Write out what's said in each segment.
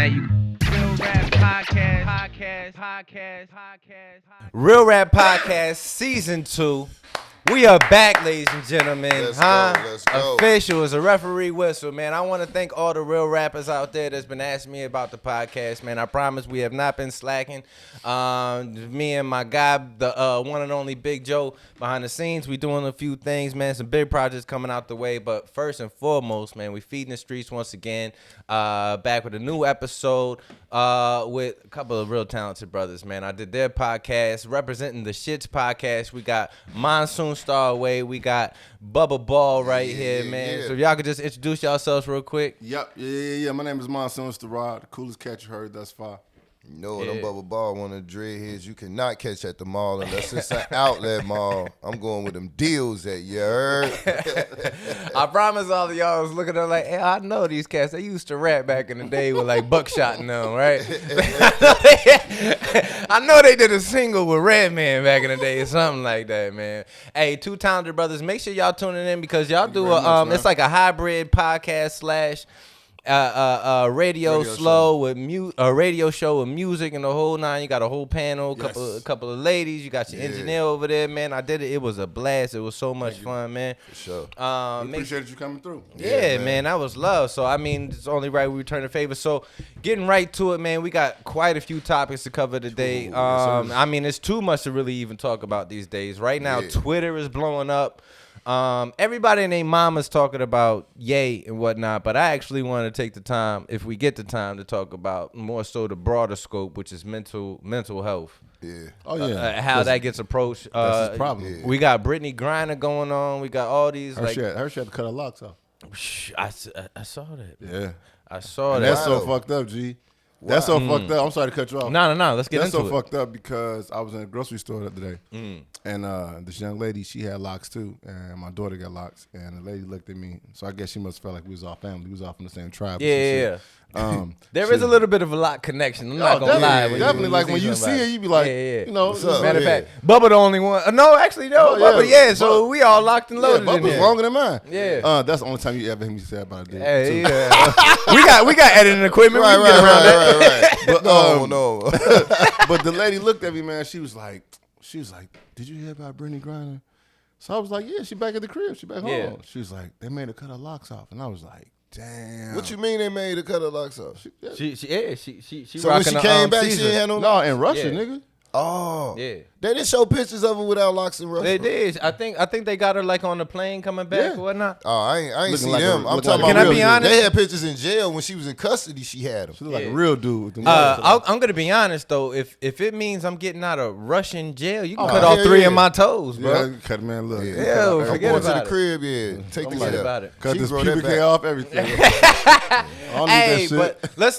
you Real Rap Real Rap Podcast Season 2. We are back, ladies and gentlemen. Let's go. Official is a referee whistle, man. I want to thank all the real rappers out there that's been asking me about the podcast, man. I promise we have not been slacking. Me and my guy, the one and only Big Joe, behind the scenes, we doing a few things, man. Some big projects coming out the way. But first and foremost, man, we feeding the streets once again. Back with a new episode with a couple of real talented brothers, man. I did their podcast, representing the Shits podcast. We got Monsoon, Staraw, we got Bubba Ball right here, man. So if y'all could just introduce yourselves real quick. Yep. My name is Monsoon, Staraw, the coolest catch you heard thus far. No, them Bubba Ball, one of the dreadheads you cannot catch at the mall unless it's an outlet mall. I'm going with them deals at you heard? I promise all of y'all was looking at them like, hey, I know these cats. They used to rap back in the day with like Buckshot and them, right? I know they did a single with Redman back in the day or something like that, man. Hey, two talented brothers. Make sure y'all tuning in because y'all do it's like a hybrid podcast slash radio show with music and the whole nine. You got a whole panel, a couple of ladies. You got your engineer over there, man. I did it. It was a blast. It was so much fun, man. For sure. Appreciate you coming through. Yeah, man, that was love. So I mean, it's only right we return the favor. So getting right to it, man. We got quite a few topics to cover today. I mean, it's too much to really even talk about these days. Right now, Twitter is blowing up. Everybody and their mama's talking about Ye and whatnot, but I actually want to take the time, if we get the time, to talk about more so the broader scope, which is mental health. Yeah. How that gets approached. That's his problem. We got Brittany Griner going on. We got all these. Her shit had to cut her locks off. I saw that. Yeah. I saw that. That's so fucked up, G. That's so fucked up. I'm sorry to cut you off. No. Let's get into it. That's so fucked up because I was in a grocery store the other day, and this young lady, she had locks too, and my daughter got locks, and the lady looked at me, so I guess she must have felt like we was all family. We was all from the same tribe. Yeah. There is a little bit of a lock connection. I'm not gonna lie. Definitely, like when you see it, you be like, you know. Matter of fact, Bubba the only one. No, actually, no. Bubba, yeah. So we all locked and loaded. Bubba's in there. longer than mine. Yeah. That's the only time you ever hear me say about it. Hey, we got editing equipment. We can get around that. But no. But the lady looked at me, man. She was like, did you hear about Brittany Griner? So I was like, yeah, she back at the crib. She back home. She was like, they made her cut her locks off, and I was like, damn. What you mean they made her cut her locks off? She So when she came back, Caesar. she ain't had no. No, in Russia, nigga. Oh, yeah. They didn't show pictures of her without locks in Russia. They did. I think they got her like on the plane coming back or whatnot. Oh, I ain't see like them. I'm talking like about. Can I be honest? They had pictures in jail when she was in custody. She had them. She looked like a real dude. With them I'm gonna be honest though. If it means I'm getting out of Russian jail, you can cut off three of my toes, bro. Yeah, cut man, look. Yeah, I'm forget going to about the crib. Yeah, take the Forget shit about it. Cut She this grow that pubic back. hair off, everything. Hey, but let's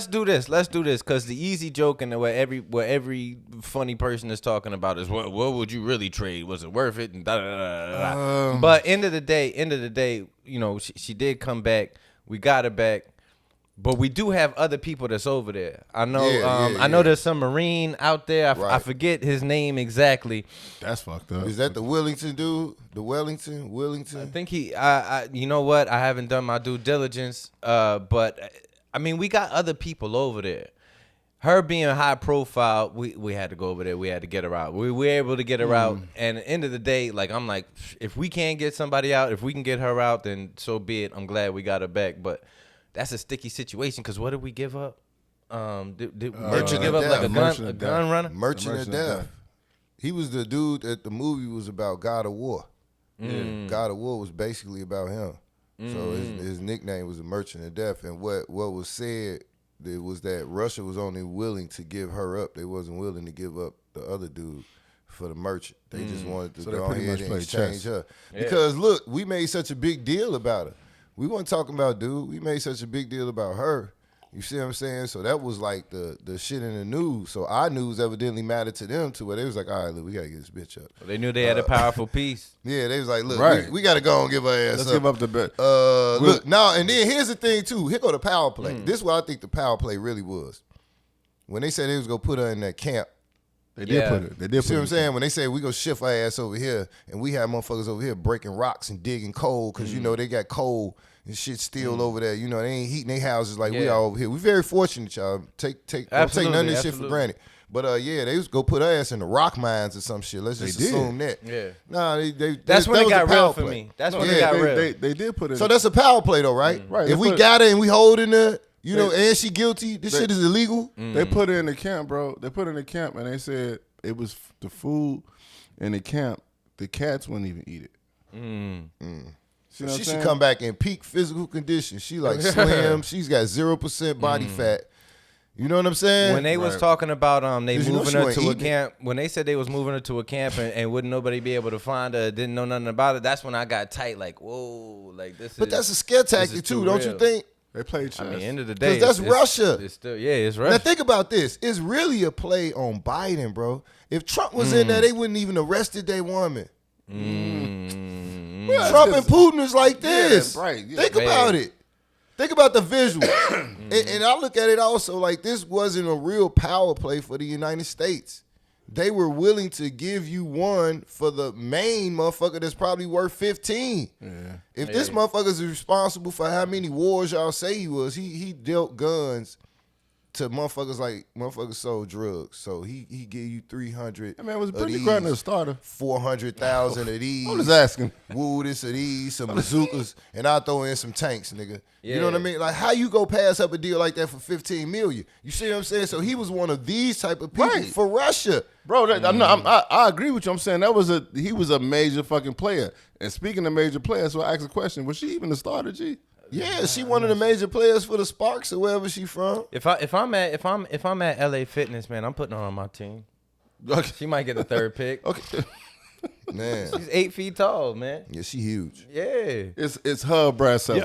do this. Let's do this because the easy joke and where every funny person is talking about is what would you really trade? Was it worth it? And but end of the day, you know, she did come back. We got her back. But we do have other people that's over there. I know. I know there's some Marine out there. I forget his name exactly. That's fucked up. Is that the Wellington dude? The Wellington? I think he. You know what? I haven't done my due diligence. But I mean, we got other people over there. Her being high profile, we had to go over there. We had to get her out. We were able to get her out. And at the end of the day, like I'm like, if we can't get somebody out, if we can get her out, then so be it. I'm glad we got her back. But that's a sticky situation because what did we give up? Did we give up like a gun runner? Merchant of Death. He was the dude that the movie was about, God of War. God of War was basically about him. So his nickname was the Merchant of Death. And what was said was that Russia was only willing to give her up. They wasn't willing to give up the other dude for the merchant. They just wanted to go ahead and exchange her. Because look, we made such a big deal about her. We weren't talking about dude. We made such a big deal about her. You see what I'm saying? So that was like the shit in the news. So our news evidently mattered to them to where they was like, all right, look, we got to get this bitch up. They knew they had a powerful piece. Yeah, they was like, look, we got to go and give her ass Let's up. give up the bet. Look, now, and then here's the thing, too. Here go the power play. This is what I think the power play really was. When they said they was going to put her in that camp, they did put it. They did. You see what I'm saying? When they say we gonna shift our ass over here, and we have motherfuckers over here breaking rocks and digging coal, because you know they got coal and shit still over there. You know, they ain't heating their houses like we are over here. We very fortunate, y'all. Don't take none of this shit for granted. But they was go put her ass in the rock mines or some shit. Let's just assume that. Yeah. Nah, that's when it got real for me. That's when it got real. They did put it. So that's a power play though, right? Right. If we got her and we holding her, you know, and she guilty, this shit is illegal. They put her in the camp, bro. They put her in the camp, and they said it was the food in the camp. The cats wouldn't even eat it. She should come back in peak physical condition. She like slim. She's got 0% body fat. You know what I'm saying? When they was talking about they moving her to a camp, when they said they was moving her to a camp and wouldn't nobody be able to find her, didn't know nothing about it, that's when I got tight. Like, whoa, like this. But that's a scare tactic too, don't you think? They played chess. I mean, end of the day, because that's Russia. It's still, it's Russia. Now think about this. It's really a play on Biden, bro. If Trump was in there, they wouldn't even arrested their woman. Trump and Putin is like this. Yeah, right. Yeah. Think about it. Think about the visual. and I look at it also like this wasn't a real power play for the United States. They were willing to give you one for the main motherfucker that's probably worth 15. Yeah. If this motherfucker is responsible for how many wars y'all say he was, he dealt guns to motherfuckers sold drugs. So he give you 300. I mean, was Brittany Griner a starter? 400,000 of these. I'm just asking. Woo, this of these, some bazookas, and I'll throw in some tanks, nigga. Yeah. You know what I mean? Like, how you go pass up a deal like that for $15 million? You see what I'm saying? So he was one of these type of people for Russia. Bro, I agree with you. I'm saying he was a major fucking player. And speaking of major players, so I asked a question, was she even a starter, G? Yeah, she one of the major players for the Sparks or wherever she from. If I'm at LA Fitness, man, I'm putting her on my team. Okay. She might get the third pick. Okay. Man. She's 8 feet tall, man. Yeah, she huge. Yeah. It's her brass up.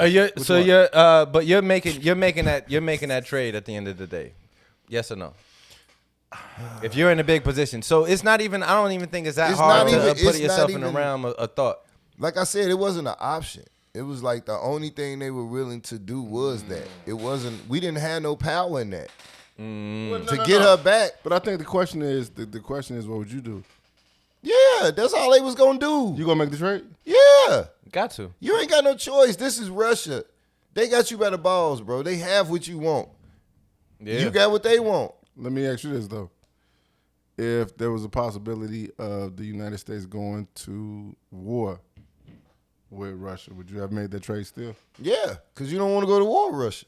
But you're making that trade at the end of the day. Yes or no? If you're in a big position. So it's not even, I don't even think it's that hard to put yourself in the realm of thought. Like I said, it wasn't an option. It was like the only thing they were willing to do was that. It wasn't, we didn't have no power in that. To get her back. But I think the question is, what would you do? Yeah, that's all they was going to do. You going to make the trade? Yeah. Got to. You ain't got no choice. This is Russia. They got you by the balls, bro. They have what you want. Yeah. You got what they want. Let me ask you this, though. If there was a possibility of the United States going to war with Russia, would you have made that trade still? Yeah, because you don't want to go to war with Russia.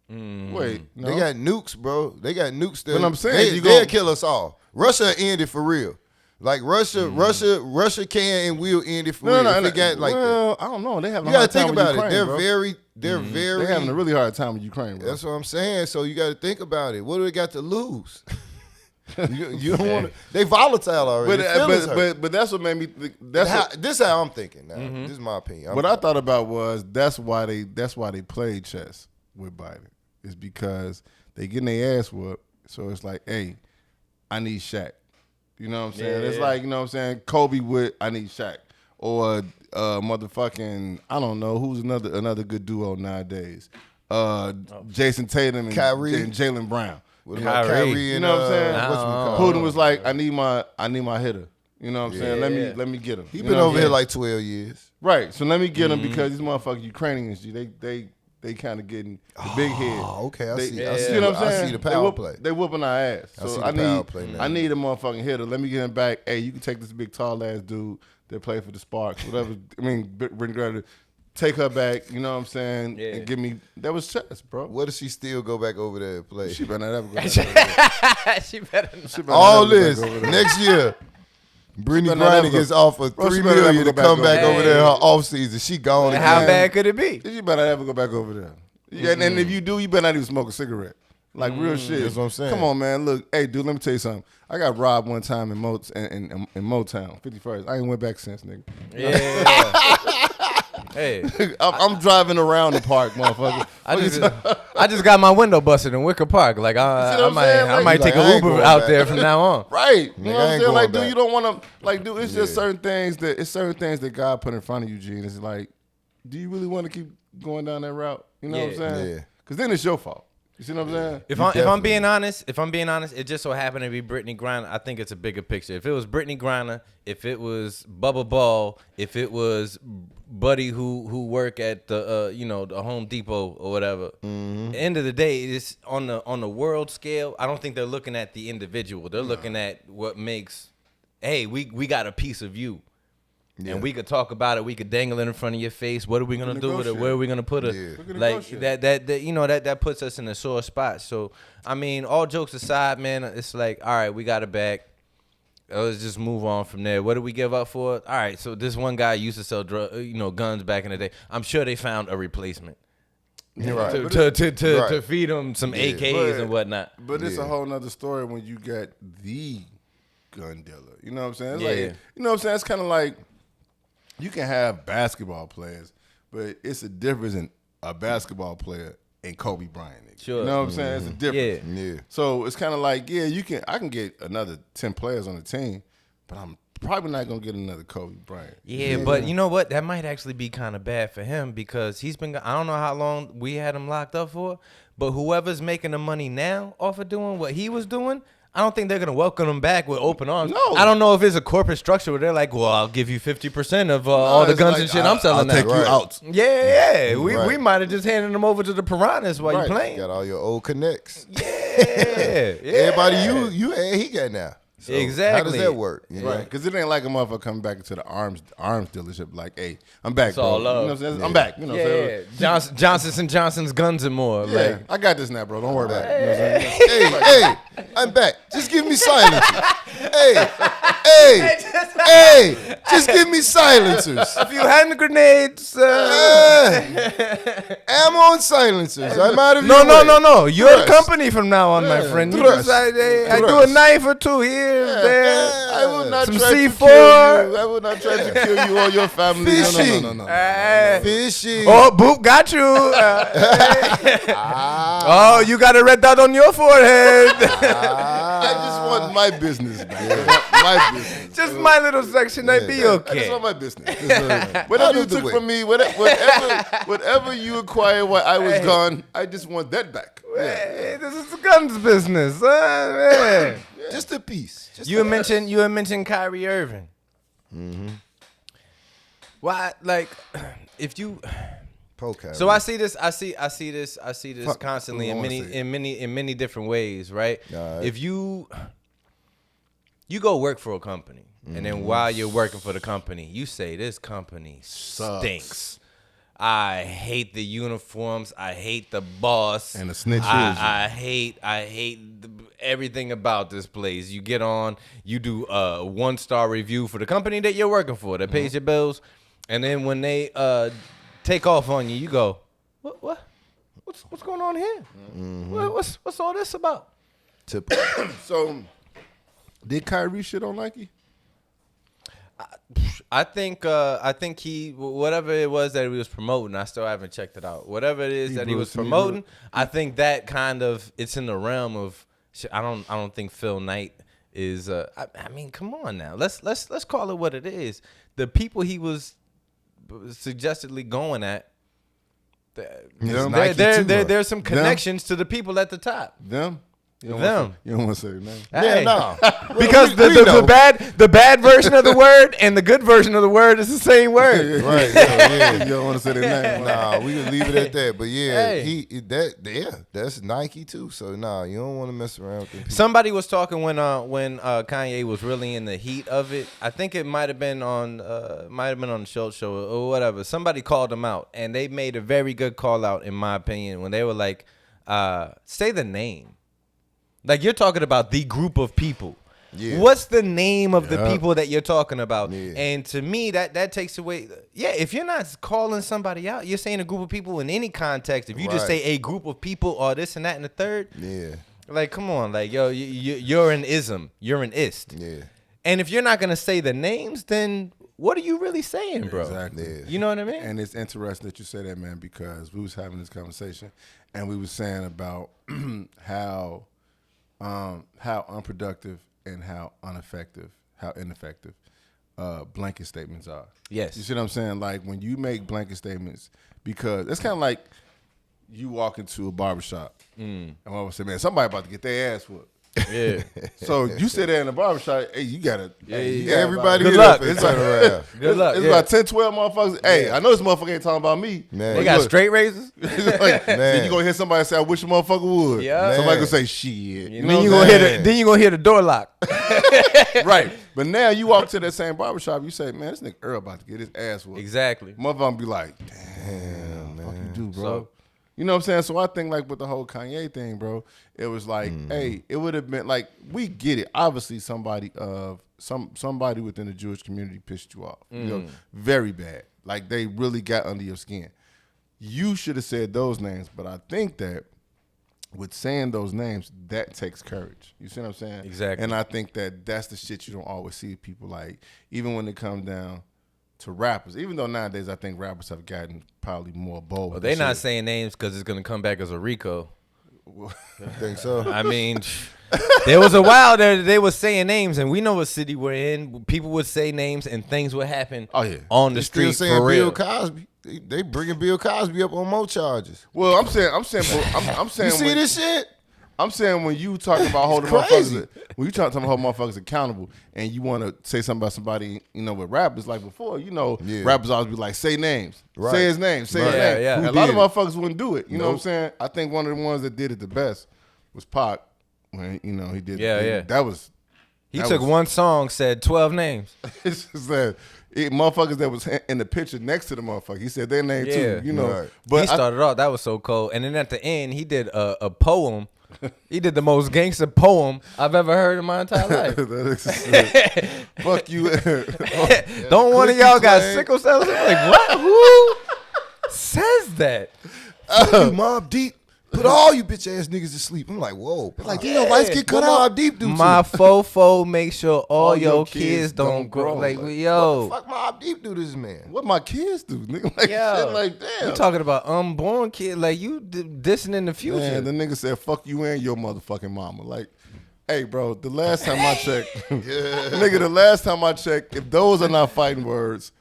Wait, no? They got nukes, bro. They got nukes that but I'm saying they'll kill us all. Russia ended for real. Like Russia can and will end it for real. No, if it got like that. I don't know. They have a hard time with Ukraine, it. They're bro. They're having a really hard time with Ukraine, bro. That's what I'm saying. So you got to think about it. What do they got to lose? you don't want to. They volatile already. But that's what made me. This is how I'm thinking. Now this is my opinion. What I thought about was that's why they played chess with Biden. Is because they getting their ass whooped. So it's like, hey, I need Shaq. You know what I'm saying? It's like, you know what I'm saying? Kobe with I need Shaq. Or motherfucking, I don't know, who's another good duo nowadays? Jason Tatum and Kyrie and Jaylen Brown. Kyrie you know what I'm saying? Putin was like, I need my hitter. You know what I'm saying? Let me get him. He been over here like 12 years. Right. So let me get him because these motherfucking Ukrainians, they kind of getting the big head. Oh, okay. I see. You know what I'm saying? I see the power play. They whooping our ass. So I need a motherfucking hitter. Let me get him back. Hey, you can take this big tall ass dude that played for the Sparks, whatever. I mean, Brittany Griner, take her back. You know what I'm saying? Yeah. And give me that was chess, bro. What if she still go back over there and play? She better not ever go back over there. She better not. All this next year. Brittany Griner gets offered $3 million to come back over there in her off season. She gone again. How bad could it be? You better never go back over there. And if you do, you better not even smoke a cigarette. Like real shit. That's what I'm saying. Come on, man. Look, hey, dude, let me tell you something. I got robbed one time in Motown, 51st. I ain't went back since, nigga. Yeah. Hey, I'm driving around the park, motherfucker. I just got my window busted in Wicker Park. Like I might take a Uber out there from now on. Right. You know what I'm saying? Like, dude, you don't want to. Like, dude, it's just certain things that God put in front of you, Gene. It's like, do you really want to keep going down that route? You know what I'm saying? Yeah. Because then it's your fault. You see what I'm saying? If I'm being honest, it just so happened to be Brittany Griner. I think it's a bigger picture. If it was Brittany Griner, if it was Bubba Ball, if it was Buddy who work at the the Home Depot or whatever. At the end of the day, it's on the world scale. I don't think they're looking at the individual. They're looking at what makes. Hey, we got a piece of you. Yeah. And we could talk about it. We could dangle it in front of your face. What are we gonna do with it? Where are we gonna put it? Yeah. Like that puts us in a sore spot. So I mean, all jokes aside, man, it's like, all right, we got it back. Let's just move on from there. What did we give up for? All right, so this one guy used to sell guns back in the day. I'm sure they found a replacement. Right. To feed them some AKs and whatnot. But it's a whole nother story when you get the gun dealer. You know what I'm saying? It's like, you know what I'm saying? It's kind of like. You can have basketball players, but it's a difference in a basketball player and Kobe Bryant. Sure. You know what I'm saying? It's a difference. Yeah. So it's kind of like, I can get another 10 players on the team, but I'm probably not going to get another Kobe Bryant. Yeah, but you know what? That might actually be kind of bad for him because he's been, I don't know how long we had him locked up for, but whoever's making the money now off of doing what he was doing, I don't think they're going to welcome him back with open arms. No. I don't know if it's a corporate structure where they're like, well, I'll give you 50% of all the guns and shit I'm selling now. I'll take you out. Yeah. We might have just handed them over to the piranhas while you playing. Got all your old connects. Yeah. Everybody he got now. So exactly. How does that work? Right, because it ain't like a motherfucker coming back into the arms dealership like, hey, I'm back, bro. All love. You know what I'm saying? I'm back. You know what I'm saying? Johnson & Johnson's Guns and More. Yeah, like, I got this now, bro. Don't worry about it. You know what I'm saying? Hey, I'm back. Just give me silencers. Just give me silencers. a few hand grenades. Ammo and silencers. I'm out of your way. No. You're the company from now on, my friend. You decide, I do a knife or two here, there. I will not Some try C4. to kill you. I will not try to kill you or your family. Fishing. No. Fishing. Oh, boop, got you. Oh, you got a red dot on your forehead. I just want my business back. My business. Just my little section. I'd be I okay. just want my business. Whatever you took from me, whatever you acquired while I was gone, I just want that back. Hey, this is the guns business. Man. Just a piece. You had mentioned Kyrie Irving. Mm-hmm. Why, like, if you? So I see this constantly in many different ways, right? If you go work for a company, and then while you're working for the company, you say this company stinks. I hate the uniforms. I hate the boss. And the snitch. I hate everything about this place. You get on, you do a 1-star review for the company that you're working for that pays your bills, and then when they take off on you, you go, what's going on here? What's all this about? So, did Kyrie shit on Nike? I think he, whatever it was that he was promoting, I still haven't checked it out. Whatever it is that he was promoting, I think that kind of, it's in the realm of, I don't think Phil Knight is. I mean, come on now, let's call it what it is. The people he was suggestively going at, there's some connections to the people at the top. Them. You don't want to say their name. Hey. No. Because the bad version of the word and the good version of the word is the same word. Right. Yeah. You don't want to say their name. Nah, we can leave it at that. But yeah, that's Nike too. So you don't want to mess around with them people. Somebody was talking when Kanye was really in the heat of it. I think it might have been on the Schultz show or whatever. Somebody called him out, and they made a very good call out, in my opinion, when they were like, say the name. Like, you're talking about the group of people. Yeah. What's the name of the people that you're talking about? Yeah. And to me, that takes away. Yeah, if you're not calling somebody out, you're saying a group of people in any context. If you just say a group of people or this and that and the third, like, come on, like, yo, you're an ism, you're an ist. Yeah. And if you're not gonna say the names, then what are you really saying, bro? Exactly. Yeah. You know what I mean? And it's interesting that you say that, man, because we was having this conversation and we was saying about how unproductive and how ineffective blanket statements are. Yes. You see what I'm saying? Like, when you make blanket statements, because it's kind of like you walk into a barbershop and motherfucker say, man, somebody about to get their ass whooped. Yeah. So you sit there in the barbershop, hey, you gotta, Everybody Good get luck. up and turn around. Good luck. It's yeah. about 10, 12 motherfuckers. Hey, I know this motherfucker ain't talking about me. Man. They got straight razors. Then you gonna hear somebody say, I wish a motherfucker would. Yeah. Somebody Man. gonna say, shit. And know then you what gonna I'm hear saying? then you gonna hear the door lock. Right. But now you walk to that same barbershop, you say, man, this nigga Earl about to get his ass whooped. Exactly. Motherfucker be like, damn, fuck you do, bro. So- You know what I'm saying? So I think like with the whole Kanye thing, bro, it was like, hey, it would have been like, we get it. Obviously somebody within the Jewish community pissed you off. You know, very bad. Like they really got under your skin. You should have said those names, but I think that with saying those names, that takes courage. You see what I'm saying? Exactly. And I think that that's the shit you don't always see people like, even when it comes down to rappers. Even though nowadays I think rappers have gotten probably more bold. Well, they're not saying names because it's gonna come back as a RICO. I think so. I mean, there was a while that they were saying names, and we know what city we're in. People would say names, and things would happen. Oh, yeah. On the Still street saying for real. Bill Cosby. They bringing Bill Cosby up on more charges. Well, I'm saying, You see when, this shit? I'm saying when you talking about holding crazy. motherfuckers, when you talking about holding motherfuckers accountable, and you want to say something about somebody, you know, with rappers like before, you know, rappers always be like, say names, Right. say his name, say his Right. name. Yeah. And Who a lot of did it? motherfuckers wouldn't do it. You know what I'm saying? I think one of the ones that did it the best was Pac. When you know he did, Yeah. That was He That took was- one song, said 12 names. it's just that motherfuckers that was in the picture next to the motherfucker. He said their name Yeah. too. You know, Right. but He started off, that was so cold. And then at the end, he did a poem. He did the most gangster poem I've ever heard in my entire life. fuck you. Don't one of y'all got sickle cells? I'm like, what? Who says that? You Mob Deep. Put all you bitch ass niggas to sleep. I'm like, whoa. Like, you know, lights get cut What Mob Deep do My to fofo make sure all All your your kids kids don't don't grow. grow. Like, What the yo. fuck Mob Deep do to this man? What my kids do, nigga? Like Yo. shit, like damn. You talking about unborn kid? Like, you dissing in the future. Man, the nigga said, "Fuck you and your motherfucking mama." Like, hey, bro, the last time I checked, nigga, the last time I checked, if those are not fighting words,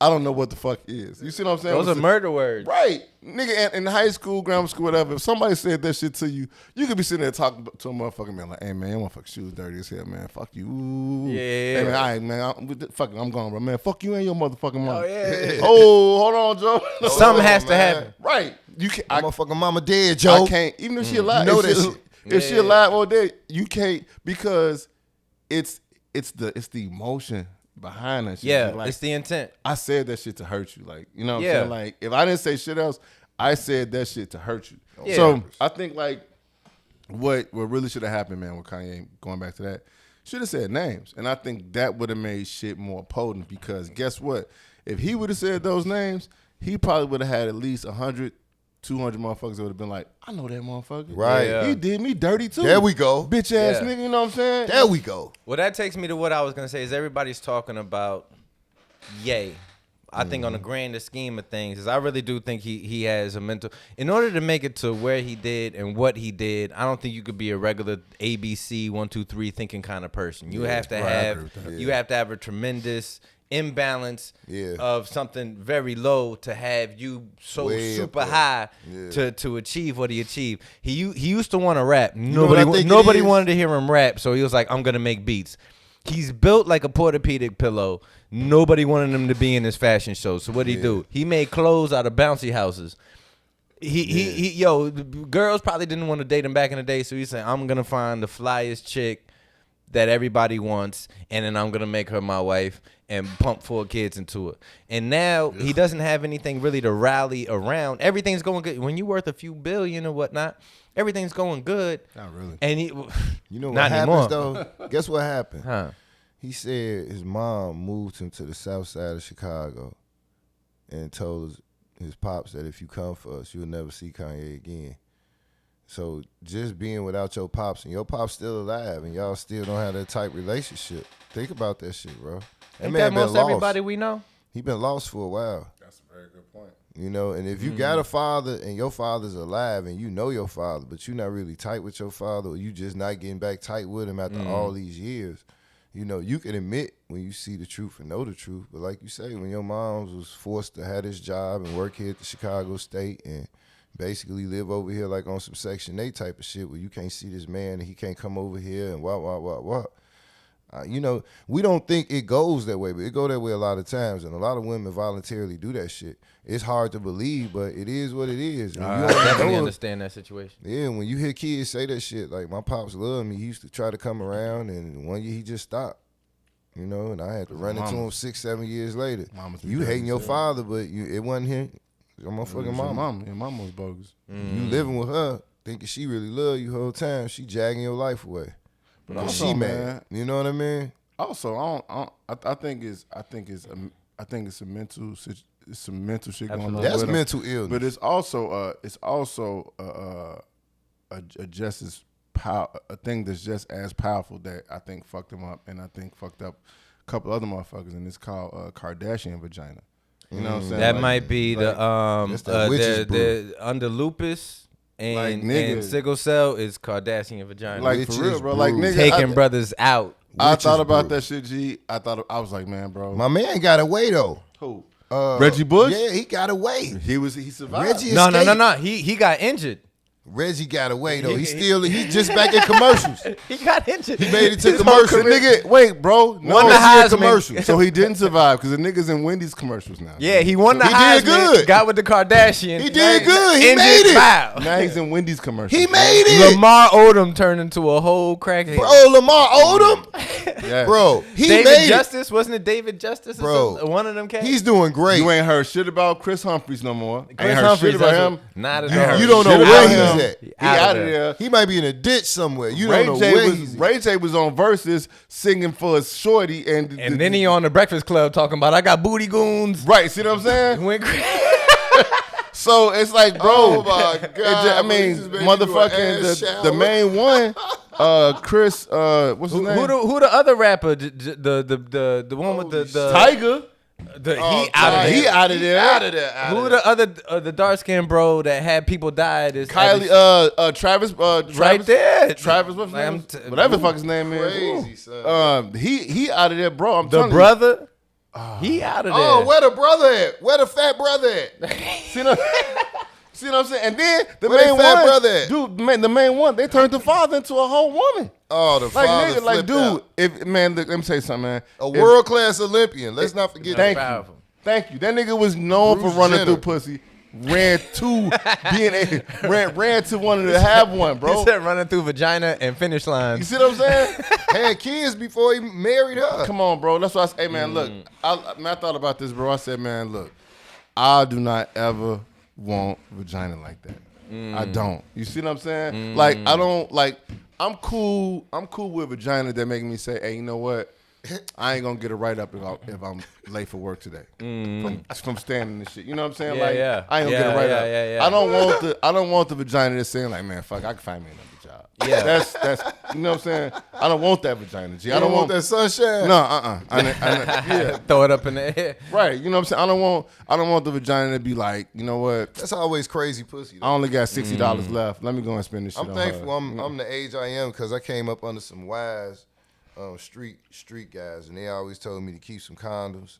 I don't know what the fuck is. You see what I'm saying? Those are murder words. Right, nigga. In high school, grammar school, whatever. If somebody said that shit to you, you could be sitting there talking to a motherfucking man like, "Hey man, your motherfucking shoes dirty as hell, man. Fuck you." Ooh. Yeah. Hey man, all right, man. I'm gone, bro. Man, fuck you and your motherfucking mama. Oh, yeah. Oh, hold on, Joe. Something has to man. happen. Right. You can. I Motherfucking mama dead, Joe. I can't. Even if she alive, You know if that she, shit. if she Yeah. alive or dead, you can't because it's the emotion behind that shit. Yeah, Like, it's the intent. I said that shit to hurt you. Like, you know what Yeah. I'm saying? Like, if I didn't say shit else, I said that shit to hurt you. Yeah. So I think like what really should have happened, man, with Kanye, going back to that, should have said names. And I think that would have made shit more potent because guess what? If he would have said those names, he probably would have had at least 100, 200 motherfuckers that would have been like, I know that motherfucker. Right. Yeah. He did me dirty too. There we go. Bitch ass Yeah. nigga, you know what I'm saying? There we go. Well, that takes me to what I was gonna say. Is everybody's talking about Ye? I think on the grander scheme of things, is I really do think he has a mental. In order to make it to where he did and what he did, I don't think you could be a regular ABC 1 2 3 thinking kind of person. You have to right, I have agree with that. you have to have a tremendous imbalance Yeah. of something very low to have you so Way up super there. high Yeah. to achieve what he achieved. He used to want to rap. know what I think it Nobody is? wanted to hear him rap, so he was like, I'm gonna make beats. He's built like a Portopedic pillow. Nobody wanted him to be in his fashion show. So what'd he do? He made clothes out of bouncy houses. Yo, girls probably didn't want to date him back in the day, so he said, I'm gonna find the flyest chick that everybody wants, and then I'm gonna make her my wife and pump 4 kids into her. And now he doesn't have anything really to rally around. Everything's going good. When you're worth a few billion or whatnot, everything's going good. Not really. And he, You know what not happens anymore. though? Guess what happened? Huh? He said his mom moved him to the south side of Chicago and told his pops that if you come for us, you'll never see Kanye again. So just being without your pops, and your pops still alive, and y'all still don't have that type relationship. Think about that shit, bro. Ain't man that been most lost. everybody we know? He been lost for a while. That's a very good point. You know, and if you got a father and your father's alive and you know your father, but you're not really tight with your father, or you just not getting back tight with him after all these years, you know, you can admit when you see the truth and know the truth. But like you say, when your mom was forced to have this job and work here at the Chicago State and basically live over here like on some Section 8 type of shit where you can't see this man and he can't come over here and what. You know, we don't think it goes that way, but it go that way a lot of times, and a lot of women voluntarily do that shit. It's hard to believe, but it is what it is. I definitely understand that situation. Yeah, when you hear kids say that shit, like my pops loved me, he used to try to come around, and one year he just stopped. You know, and I had to run into him 6-7 years later. You hating your father, but it wasn't him. Your motherfucking mama. Your mama was bogus. You living with her, thinking she really love you the whole time. She jagging your life away. But also, she mad. You know what I mean? Also, I think it's a mental shit going on. That's mental illness. But it's also a just as a thing that's just as powerful that I think fucked him up, and I think fucked up a couple other motherfuckers, and it's called Kardashian vagina. You know what I'm saying? That might be the under lupus. And sickle cell is Kardashian vagina. Like for real, bro. Like nigga, taking brothers out. I thought about that shit, G. I was like, man, bro. My man got away though. Who? Reggie Bush? Yeah, he got away. He survived. Reggie No. He got injured. Reggie got away though. He's just back in commercials. He got injured. He made it to commercial. Nigga, wait, bro. No, won the Heisman commercial. So he didn't survive because the niggas in Wendy's commercials now. Yeah, he won the Heisman. He did good. Got with the Kardashians. He did good. He made it. Foul. Now he's in Wendy's commercials. He made it. Lamar Odom turned into a whole crackhead. Bro, Lamar Odom. Yes. Bro, he David made Justice, wasn't it David Justice? Bro, or one of them cats? He's doing great. You ain't heard shit about Chris Humphries no more. Chris ain't heard Humphries, shit about him. Not at all. You don't know where he's at. He out of there. He might be in a ditch somewhere. You don't know where he's at. Ray J was on Versus singing for his shorty, and then he on the Breakfast Club talking about I got booty goons. Right, see what I'm saying? Went So it's like, bro. Oh my God! I mean, motherfucking the main one, Chris. What's his name? Who the other rapper? The one with the Tiger. He out of there. Who the other the dark skinned bro that had people died is Kylie. Travis. Right there. Travis. What's his name? Whatever the fuck his name is. Crazy, son. He out of there, bro. I'm the telling brother. You. He out of there. Oh, where the brother at? Where the fat brother at? See what I'm saying? And then the Where main fat one, brother at? dude, the main one, they turned the father into a whole woman. Oh, the Like father nigga, like flipped dude, out. if man, look, let me tell you something, man. A world-class Olympian. Let's not forget Thank that. you. Thank you. That nigga was known Bruce for running Jenner. through pussy. Ran to ran to wanted to have one, He bro. said running through vagina and finish line. You see what I'm saying? Had kids before he married her. Come on, bro. That's why I say, hey, man, look. I thought about this, bro. I said, man, look. I do not ever want vagina like that. I don't. You see what I'm saying? Like, I don't, like, I'm cool with vagina that make me say, hey, you know what? I ain't gonna get a write up if I'm late for work today from standing and shit. You know what I'm saying? Yeah, like yeah. I ain't gonna get a write up. Yeah. I don't want the vagina that's saying like, man, fuck, I can find me another job. Yeah. That's you know what I'm saying? I don't want that vagina. G. I don't want that sunshine. No, yeah. Throw it up in the air. Right. You know what I'm saying? I don't want the vagina to be like, you know what? That's always crazy pussy. I only got $60 left. Let me go and spend this shit I'm on thankful her. I'm the age I am because I came up under some wise street guys, and they always told me to keep some condoms,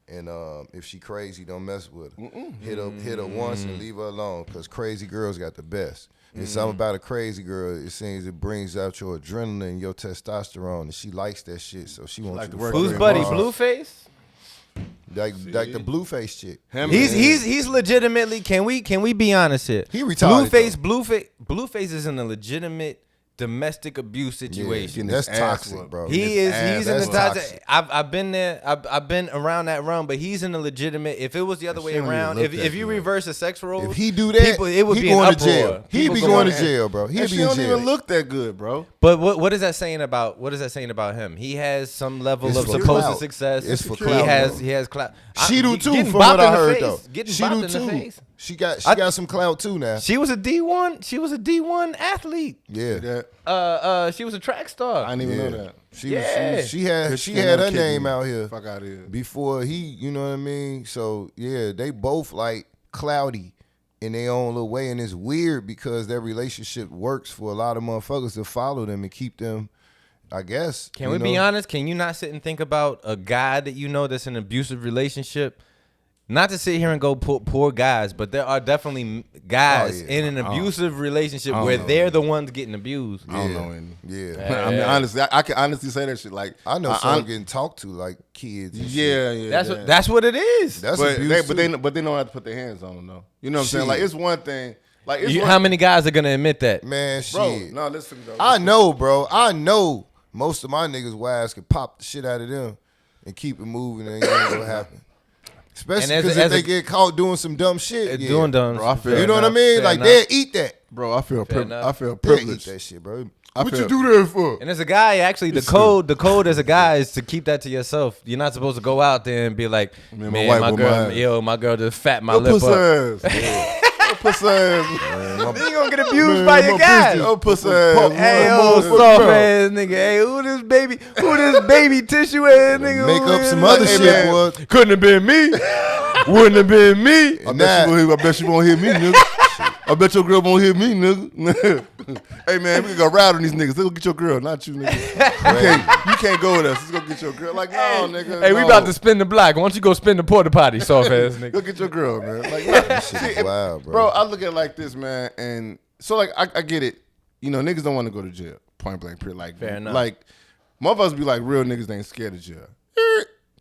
and if she crazy, don't mess with her. Hit her once and leave her alone, because crazy girls got the best. It's something about a crazy girl. It seems it brings out your adrenaline and your testosterone, and she likes that shit, so she wants you to fuck Who's her buddy? hard. Blueface? Like the Blueface chick. He's legitimately. Can we be honest here? He retarded. Blueface is in a legitimate domestic abuse situation. That's toxic, bro. He's in the toxic. toxic. I've been there. I've been around that realm, but he's in a legitimate. If it was the other way around, if you reverse the sex roles, if he do that, it would he be an going to uproar. jail. He'd be going to jail, bro. He'd And be she in don't jail. even look that good, bro. But what is that saying about him? He has some level It's of for supposed clout. Success. It's for he clout, has clout. She do too, Getting from what bopped I in the heard face. though. Getting She bopped do in the too. face. She got some clout too now. She was a D1. She was a D1 athlete. Yeah. She was a track star. I didn't even know that. She had her name out here. Fuck out of here. Before he, you know what I mean? So yeah, they both like cloudy in their own little way, and it's weird because their relationship works for a lot of motherfuckers to follow them and keep them, I guess. Can we be honest? Can you not sit and think about a guy that you know that's in an abusive relationship? not to sit here and go poor guys, but there are definitely guys in an abusive relationship where they're the ones getting abused. I don't know any. Yeah. I mean, honestly, I can honestly say that shit. Like, I know some getting talked to like kids. And yeah. That's what it is. That's but abuse they don't have to put their hands on them though. You know what I'm saying? Like, it's one thing. Like, How many guys are gonna admit that? Man, bro, shit. no, listen, though. I know, bro. I know most of my niggas' wives can pop the shit out of them and keep it moving and ain't gonna happen. Especially because if they get caught doing some dumb shit. Doing dumb bro, you know what I mean? Like, they'll eat that. Bro, I feel They'll privileged. eat that shit, bro. What you do that for? And as a guy, actually, the code as a guy is to keep that to yourself. You're not supposed to go out there and be like, man, my girl just fat my lip up. Pussy ass. Then you gonna get abused by your guys. Pussy ass. Hey, soft ass nigga. Hey, who this baby tissue ass nigga? Make up some other shit, boy. Couldn't have been me. Wouldn't have been me. I bet she won't hit me, nigga. I bet your girl won't hit me, nigga. Hey, man, we can go ride on these niggas. Let's go get your girl, not you, nigga. You can't go with us. Let's go get your girl. Like, no, nigga. Hey, we about to spin the block. Why don't you go spin the porta potty, soft ass nigga? Go get your girl, man. Like, that shit is wild, bro. Bro, I look at it like this, man. And so, like, I get it. You know, niggas don't want to go to jail. Point blank, period. Like, fair enough. Like, motherfuckers be like, real niggas ain't scared of jail.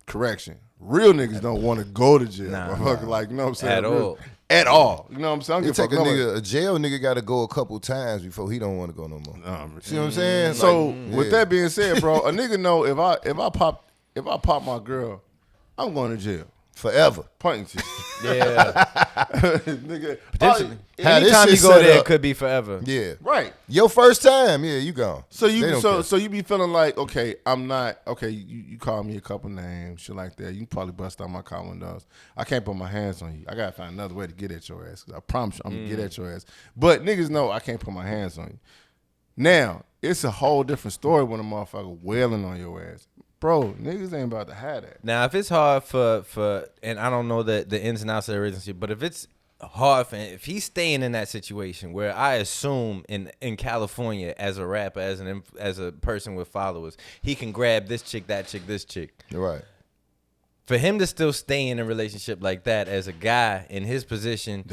Correction. Real niggas don't want to go to jail. Motherfucker, like, you know what I'm saying? At all. You know what I'm saying? A jail nigga got to go a couple times before he don't want to go no more. See what I'm saying? So with that being said, bro, a nigga know if I pop my girl, I'm going to jail forever. Pointing to yeah. nigga. Potentially. Anytime you go there, it could be forever. Yeah. Right. Your first time, you gone. So you be feeling like, okay, I'm not okay. You call me a couple names, shit like that. You can probably bust out my car windows. I can't put my hands on you. I gotta find another way to get at your ass. Cause I promise you, I'm gonna get at your ass. But niggas know I can't put my hands on you. Now it's a whole different story when a motherfucker wailing on your ass. Bro, niggas ain't about to have that. Now, if it's hard for and I don't know the ins and outs of the relationship, but if it's hard for him, if he's staying in that situation where I assume in California as a rapper, as a person with followers, he can grab this chick, that chick, this chick. Right. For him to still stay in a relationship like that as a guy in his position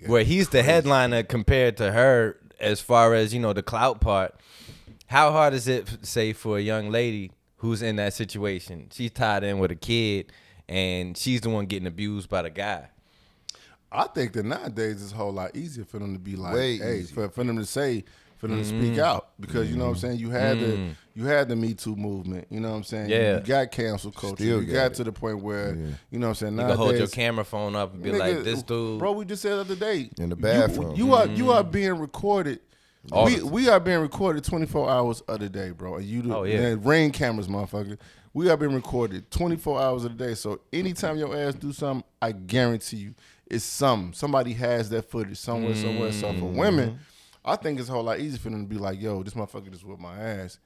where he's the headliner compared to her as far as, the clout part, how hard is it, say, for a young lady who's in that situation? She's tied in with a kid, and she's the one getting abused by the guy. I think that nowadays it's a whole lot easier for them to be like, for them to say, for them to speak out, because you know what I'm saying. You had the Me Too movement. You know what I'm saying. Yeah. You got cancel culture. You got to the point where you know what I'm saying. You can hold your camera phone up and be like, "This dude." Bro, we just said the other day in the bathroom. You are being recorded. We are being recorded 24 hours of the day, bro. And ring cameras, motherfucker. We are being recorded 24 hours of the day. So anytime your ass do something, I guarantee you, it's something. Somebody has that footage somewhere. So for women, I think it's a whole lot easier for them to be like, yo, this motherfucker just whipped my ass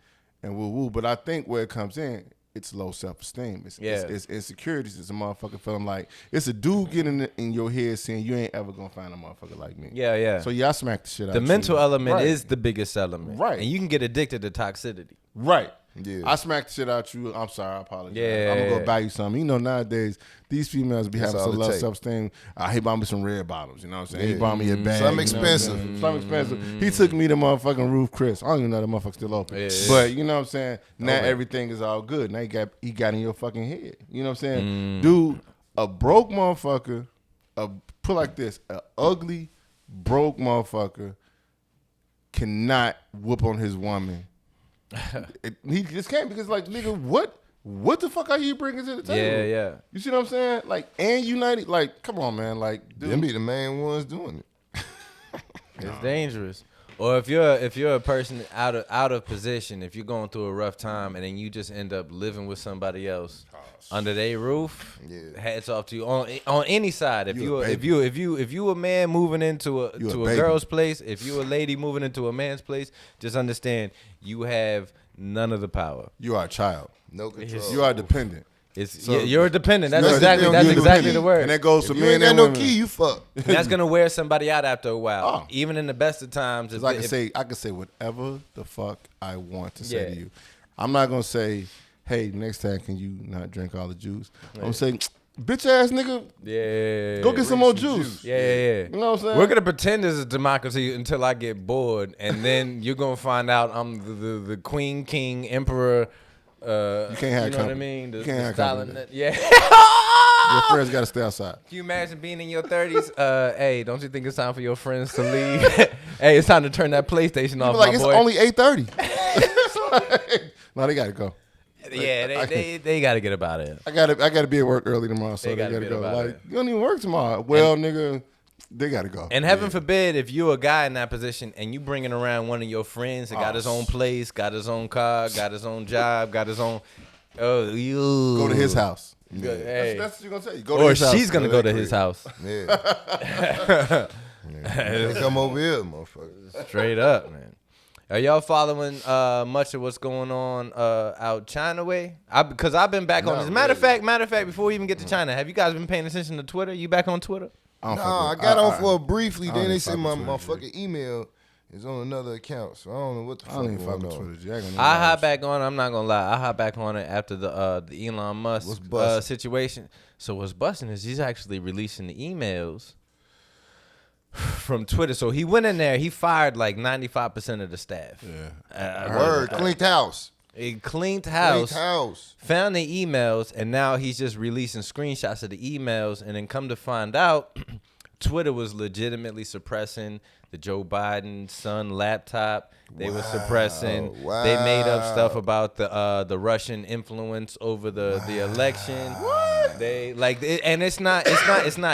and woo-woo. But I think where it comes in, it's low self-esteem. It's insecurities. It's a motherfucker feeling like, it's a dude getting in your head saying, you ain't ever going to find a motherfucker like me. Yeah. So I smack the shit out of you. The mental element right. is the biggest element. Right. And you can get addicted to toxicity. Right. Yeah. I smacked the shit out you. I'm sorry. I apologize. Yeah. I'm going to go buy you something. You know, nowadays, these females be having some low self-esteem. He bought me some red bottoms. You know what I'm saying? Yeah. He bought me a bag. Something expensive. Something expensive. He took me to motherfucking Roof Chris. I don't even know that motherfucker's still open. Yeah. But you know what I'm saying? Now everything is all good. Now he got in your fucking head. You know what I'm saying? Dude, a broke motherfucker, put like this, an ugly, broke motherfucker cannot whoop on his woman. He just can't, because like, nigga, what the fuck are you bringing to the table? Yeah. You see what I'm saying? Like, and United, like, come on, man, like, dude. Them be the main ones doing it. It's dangerous. Or if you're a person out of position, if you're going through a rough time and then you just end up living with somebody else under their roof, hats off to you on any side. If you a man moving into a girl's place, if you a lady moving into a man's place, just understand you have none of the power. You are a child. No control. You are dependent. You're a dependent. That's exactly the word. And that goes for men and women. You ain't got no key, you fuck. And that's gonna wear somebody out after a while. Even in the best of times. I can say whatever the fuck I want to say to you. I'm not gonna say, hey, next time can you not drink all the juice? I'm gonna say, bitch ass nigga. Yeah. Go get some more juice. Yeah. You know what I'm saying? We're gonna pretend this is a democracy until I get bored, and then you're gonna find out I'm the queen, king, emperor. You can't have you know company. what I mean? You can't have company. Yeah. Your friends got to stay outside. Can you imagine being in your 30s? Hey, don't you think it's time for your friends to leave? Hey, it's time to turn that PlayStation off, Like, my it's boy. only 8:30. No, they got to go. Yeah, they got to get up out of here. I gotta be at work early tomorrow, so They they gotta gotta get go. up outta Like, you don't even work tomorrow. Well, nigga, they gotta go. And heaven forbid if you're a guy in that position and you bringing around one of your friends that got his own place, got his own car, got his own job, got his own. Oh, you Go to his house. Yeah. Hey. That's what you're gonna say. Go to Or his house. she's gonna go to his house. Yeah. They come over here, motherfucker. Straight up, man. Are y'all following much of what's going on out China way? Because I've been back on this. Matter of fact, before we even get to China, have you guys been paying attention to Twitter? You back on Twitter? I got on for briefly. Then they said my Twitter, fucking email is on another account, so I don't know what the fuck going on. Twitter. I hop back on. I'm not gonna lie. I hop back on it after the Elon Musk situation. So what's busting is he's actually releasing the emails from Twitter. So he went in there. He fired like 95% of the staff. Yeah. Word, cleaned house. He cleaned house. Cleaned house. Found the emails, and now he's just releasing screenshots of the emails. And then come to find out, Twitter was legitimately suppressing the Joe Biden son laptop. They were suppressing. Wow. They made up stuff about the Russian influence over the election. What? They like, and it's not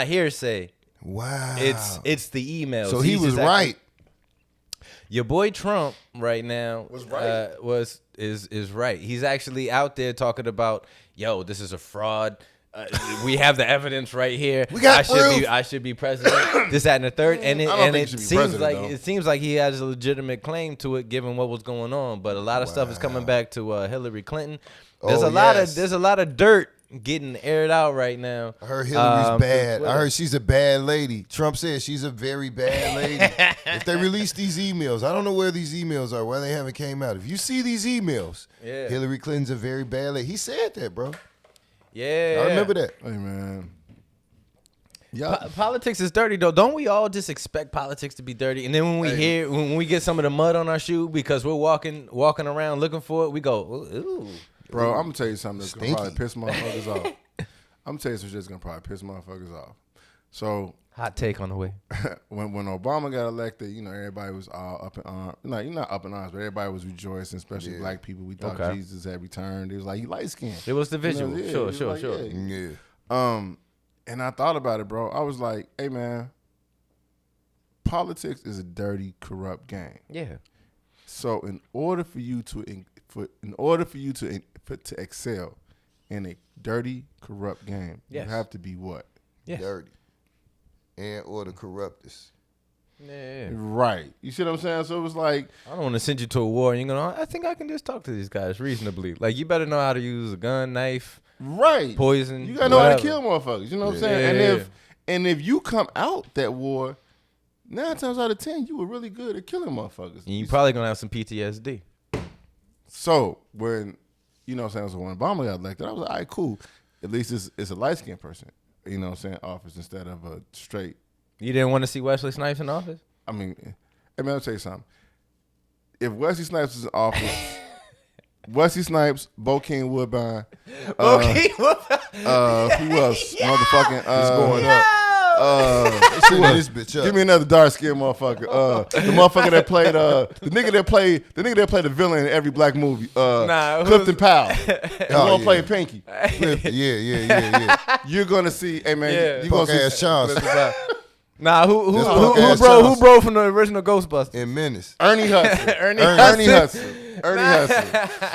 hearsay. Wow. It's the emails. So he was right. Your boy Trump right now Was right. Is right. He's actually out there talking about, yo, this is a fraud. We have the evidence right here. We got proof. I should be president. This, that, and the third. And it seems like he has a legitimate claim to it, given what was going on. But a lot of stuff is coming back to Hillary Clinton. There's a lot of dirt getting aired out right now. I heard Hillary's bad. I heard she's a bad lady. Trump said she's a very bad lady. If they release these emails, I don't know where these emails are, why they haven't came out. If you see these emails, Hillary Clinton's a very bad lady. He said that, bro. Yeah. I remember that. Hey, man. Politics is dirty, though. Don't we all just expect politics to be dirty? And then when we get some of the mud on our shoe because we're walking around looking for it, we go, ooh. Bro, I'm gonna tell you something that's gonna Stinky. probably piss motherfuckers off. I'm gonna tell you some shit that's gonna probably piss motherfuckers off. So Hot take on the way. when Obama got elected, you know, everybody was all up in arms. No, you're not up in arms, but everybody was rejoicing, especially black people. We thought Jesus had returned. It was like, he light skinned. It was the visual. You know, Sure. Yeah. And I thought about it, bro. I was like, hey, man, politics is a dirty, corrupt game. Yeah. So in order for you to excel in a dirty, corrupt game, you have to be what? Yes. Dirty. And or the corruptest. Yeah. Right. You see what I'm saying? So it was like, I don't want to send you to a war. And you're going, I think I can just talk to these guys reasonably. Like, you better know how to use a gun, knife, right, poison. you gotta know how to kill motherfuckers. You know what I'm saying? Yeah. And if you come out that war, 9 times out of 10, you were really good at killing motherfuckers. And you probably going to have some PTSD. So when, you know what I'm saying, so when Obama got elected, I was like, all right, cool. At least it's a light-skinned person, you know what I'm saying, office instead of a straight. You didn't want to see Wesley Snipes in office? I mean, hey man, I'll tell you something. If Wesley Snipes was in office, Wesley Snipes, Bo King Woodbine, who else? Motherfucking, It's going up. This bitch up. Give me another dark skinned motherfucker. The motherfucker that played the nigga that played the villain in every black movie. Clifton Powell. Who played Pinky. Yeah. You're gonna see, hey man, you gonna see Punk-ass Charles. Nah, who bro from the original Ghostbusters? In Menace. Ernie Hudson. Ernie Hudson.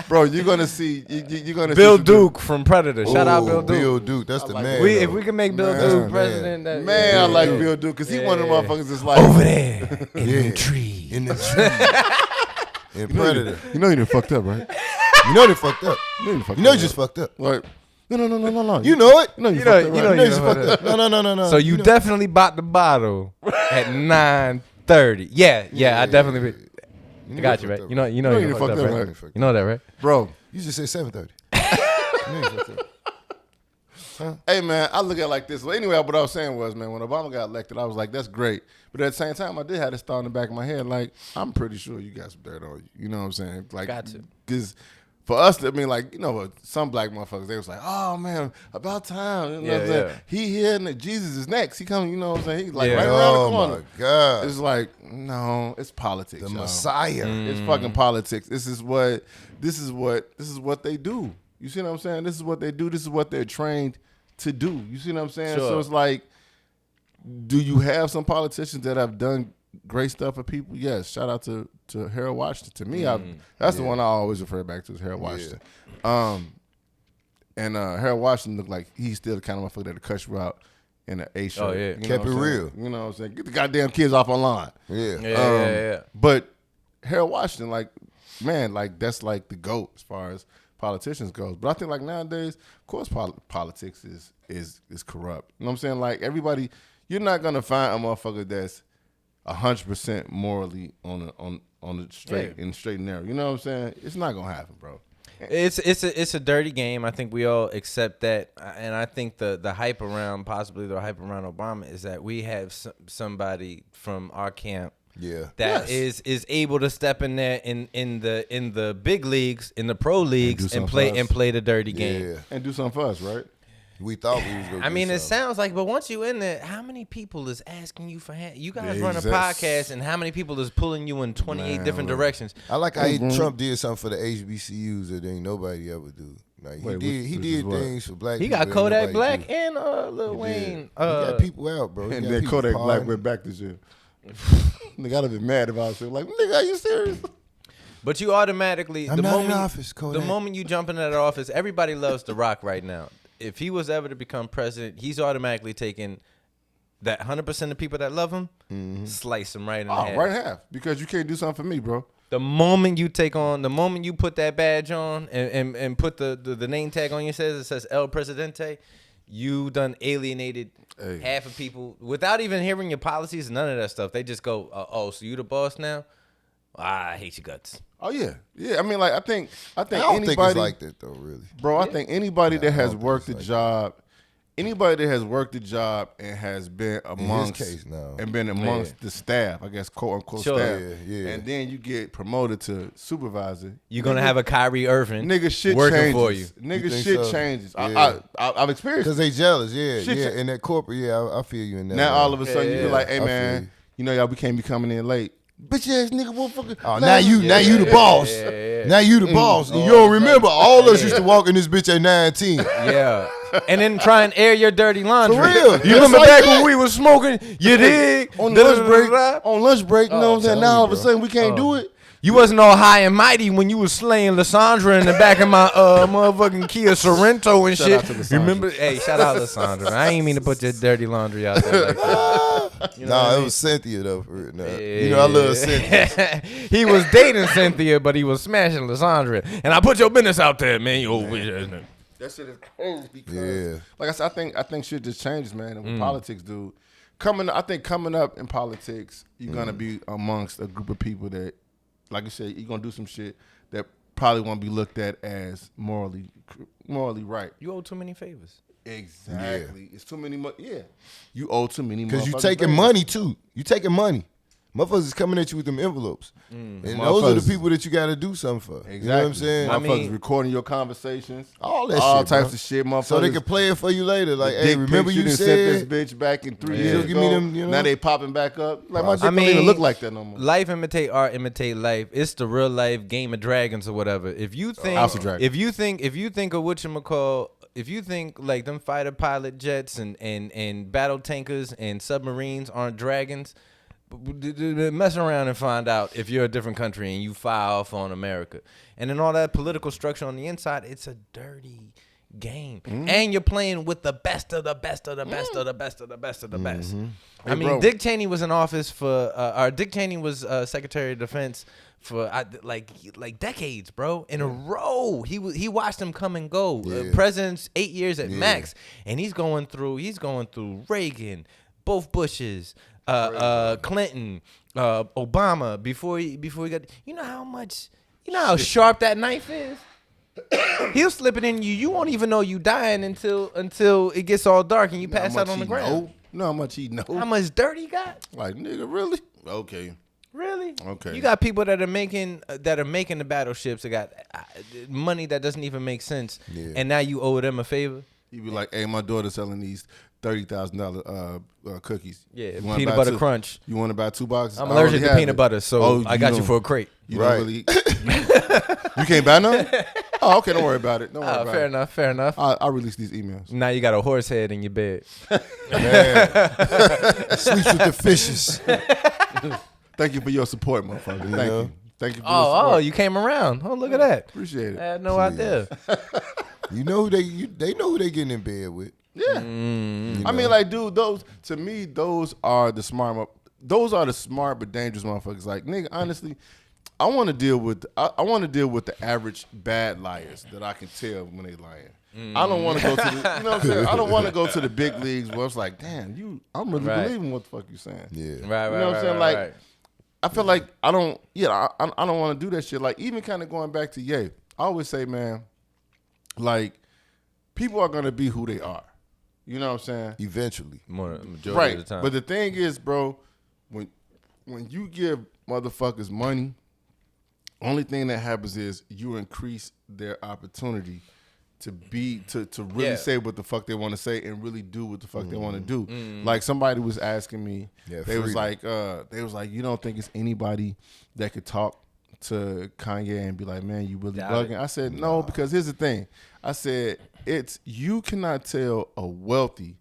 Bro, you're gonna see. You're gonna Bill see Duke from Predator. Shout out Bill Duke. Bill Duke, that's the man. If we can make Bill Duke president, I like Bill Duke because he one of the motherfuckers that's like over there in the tree. In the tree. In Predator. You know you done fucked up, right? You know they fucked up. You know you just fucked up. Like, no. You know it. You just fucked up. No. So you definitely bought the bottle at 9:30. Yeah, I definitely. I got you, right? You know you fucked up, right? You know that, right? Bro, you just said 7:30. Hey, man, I look at it like this. Well, anyway, what I was saying was, man, when Obama got elected, I was like, that's great. But at the same time, I did have this thought in the back of my head, like, I'm pretty sure you got some dirt on you. You know what I'm saying? Like, Got to. Because for us, I mean, like, you know, some black motherfuckers, they was like, oh, man, about time. You know what I'm saying? He here and Jesus is next. He coming, you know what I'm saying? He's like right around the corner. Oh, my God. It's like, no, it's politics. The y'all. Messiah. It's fucking politics. This is what they do. You see what I'm saying? This is what they do. This is what they're trained to do. You see what I'm saying? Sure. So it's like, do you have some politicians that have done great stuff for people? Yes. Shout out to Harold Washington. To me, that's the one I always refer back to is Harold Washington. And Harold Washington looked like he's still the kind of motherfucker that'll cuss you out in an A shirt. Oh, yeah. You know Kept what it I'm saying? real. You know what I'm saying? Get the goddamn kids off online. Yeah. But Harold Washington, like, man, like that's like the GOAT as far as politicians goes. But I think like nowadays, of course, politics is corrupt. You know what I'm saying? Like everybody, you're not gonna find a motherfucker that's 100% morally on the straight and straight and narrow. You know what I'm saying? It's not gonna happen, bro. It's a dirty game. I think we all accept that, and I think the hype around Obama is that we have somebody from our camp. Yeah. That is able to step in there in the big leagues, in the pro leagues, and play the dirty game. Yeah. And do something for us, right? We thought we was going to I mean, do it something. sounds like, but once you in there, how many people is asking you for hand? You guys run a Exact- podcast, and how many people is pulling you in 28 different directions? I like how Trump did something for the HBCUs that ain't nobody ever do. Like he did things for black He people. got that Kodak nobody Black do. and Lil Wayne. He got people out, bro. He And got then people Kodak Black partying. went back this year. Nigga, I'd have been mad if I was like, nigga, are you serious? But you automatically, I'm not in office, Kodak. the moment you jump into that office, everybody loves The Rock right now. If he was ever to become president, he's automatically taking that 100% of people that love him, slice them right in half. Right in half. Because you can't do something for me, bro. The moment you put that badge on and put the name tag on your it says El Presidente, you done alienated half of people without even hearing your policies and none of that stuff. They just go, oh, so you the boss now? I hate your guts. Oh yeah. I mean, like I think I don't anybody, think it's like that though, really. bro. I think anybody that has don't think worked it's a like job, anybody that has worked a job and has been amongst case, no. and been amongst the staff, I guess quote unquote Sure. staff, Yeah. and then you get promoted to supervisor. You're gonna have a Kyrie Irving Nigga, shit working changes. for you. Nigga, You think shit so? changes. Yeah. I've experienced. Because they jealous, yeah. Shit, In that corporate, I feel you in that. Now man. all of a sudden you be like, hey I feel man, you know y'all we can't be coming in late. Bitch ass nigga, motherfucker. Oh, now you the boss. Now you the boss. You don't remember, all us used to walk in this bitch at 19. Yeah. And then try and air your dirty laundry. For real. You remember back when we was smoking? You dig? On lunch break, you know what I'm saying? telling Now you, all of a bro. sudden we can't do it. You wasn't all high and mighty when you was slaying Lysandra in the back of my motherfucking Kia Sorrento and Shout shit. out to Lysandra. Remember? Hey, shout out Lysandra. I ain't mean to put your dirty laundry out there like that. You know what I It mean? was Cynthia though. For real. Nah. You know I love Cynthia. He was dating Cynthia, but he was smashing Lysandra. And I put your business out there, man. You old bitch ass nigga. That shit is crazy because, Yeah. like I said, I think shit just changes, man. And with politics, dude, coming up in politics, you're gonna be amongst a group of people that, like you said, you're gonna do some shit that probably won't be looked at as morally right. You owe too many favors. Exactly. It's too many. You owe too many. Because you motherfuckers taking favors. money too. You taking money. Motherfuckers is coming at you with them envelopes. And those are the Motherfuckers- people that you got to do something for. Exactly. You know what I'm saying? I Motherfuckers mean- recording your conversations, All that all shit, types bro. of shit, motherfuckers. So they can play it for you later. Like, The hey, dick remember pics you done said sent this bitch back in 3 Yeah. years Give ago. me them, you know? Now they popping back up. Like my dick I don't even mean, look like that no more. Life imitate art, imitate life. It's the real life Game of Dragons or whatever. If you think, House of Dragons. if you think of whatchamacall, if you think like them fighter pilot jets and battle tankers and submarines aren't dragons, mess around and find out if you're a different country and you fire off on America. And then all that political structure on the inside, it's a dirty game. And you're playing with the best of the best of the best of the best of the best of the best. I mean, bro. Dick Cheney was in office for, Dick Cheney was Secretary of Defense for like decades, bro, in a row. He watched them come and go. Yeah. Presidents 8 years at max, and he's going through Reagan, both Bushes, Clinton, Obama before he got. You know how sharp that knife is. He'll slip it in you. You won't even know you dying until it gets all dark and you pass out on the ground. Know how much he know? How much dirt he got? Like, nigga, really? Okay. Really? Okay. You got people that are making the battleships that got money that doesn't even make sense, and now you owe them a favor. You be like, hey, my daughter's selling these $30,000 cookies. Yeah, peanut butter crunch. You want to buy 2 boxes? I'm allergic to peanut butter, so I got you for a crate. You don't really. You can't buy none? Oh, okay. Don't worry about it. Don't worry about it. Fair enough. I'll release these emails. Now you got a horse head in your bed. Man. Sleeps with the fishes. Thank you for your support, motherfucker. Thank you. Thank you for your support. Oh, you came around. Oh, look at that. Appreciate it. I had no idea. You know who they know who they getting in bed with. Yeah. I mean, like, dude, those are the smart but dangerous motherfuckers. Like, nigga, honestly, I want to deal with the average bad liars that I can tell when they lying. I don't want to go to the, you know what I'm saying? I don't want to go to the big leagues where it's like, damn, I'm really believing what the fuck you saying. Yeah. Right. You know what I'm saying? Like, I feel like I don't want to do that shit. Like, even kind of going back to Ye, I always say, man, like, people are gonna be who they are. You know what I'm saying? Eventually. Majority of the time. But the thing is, bro, when you give motherfuckers money, only thing that happens is you increase their opportunity to really say what the fuck they want to say and really do what the fuck they want to do. Like, somebody was asking me, they was like, you don't think it's anybody that could talk to Kanye and be like, man, you really bugging? I said, no, because here's the thing. I said, you cannot tell a wealthy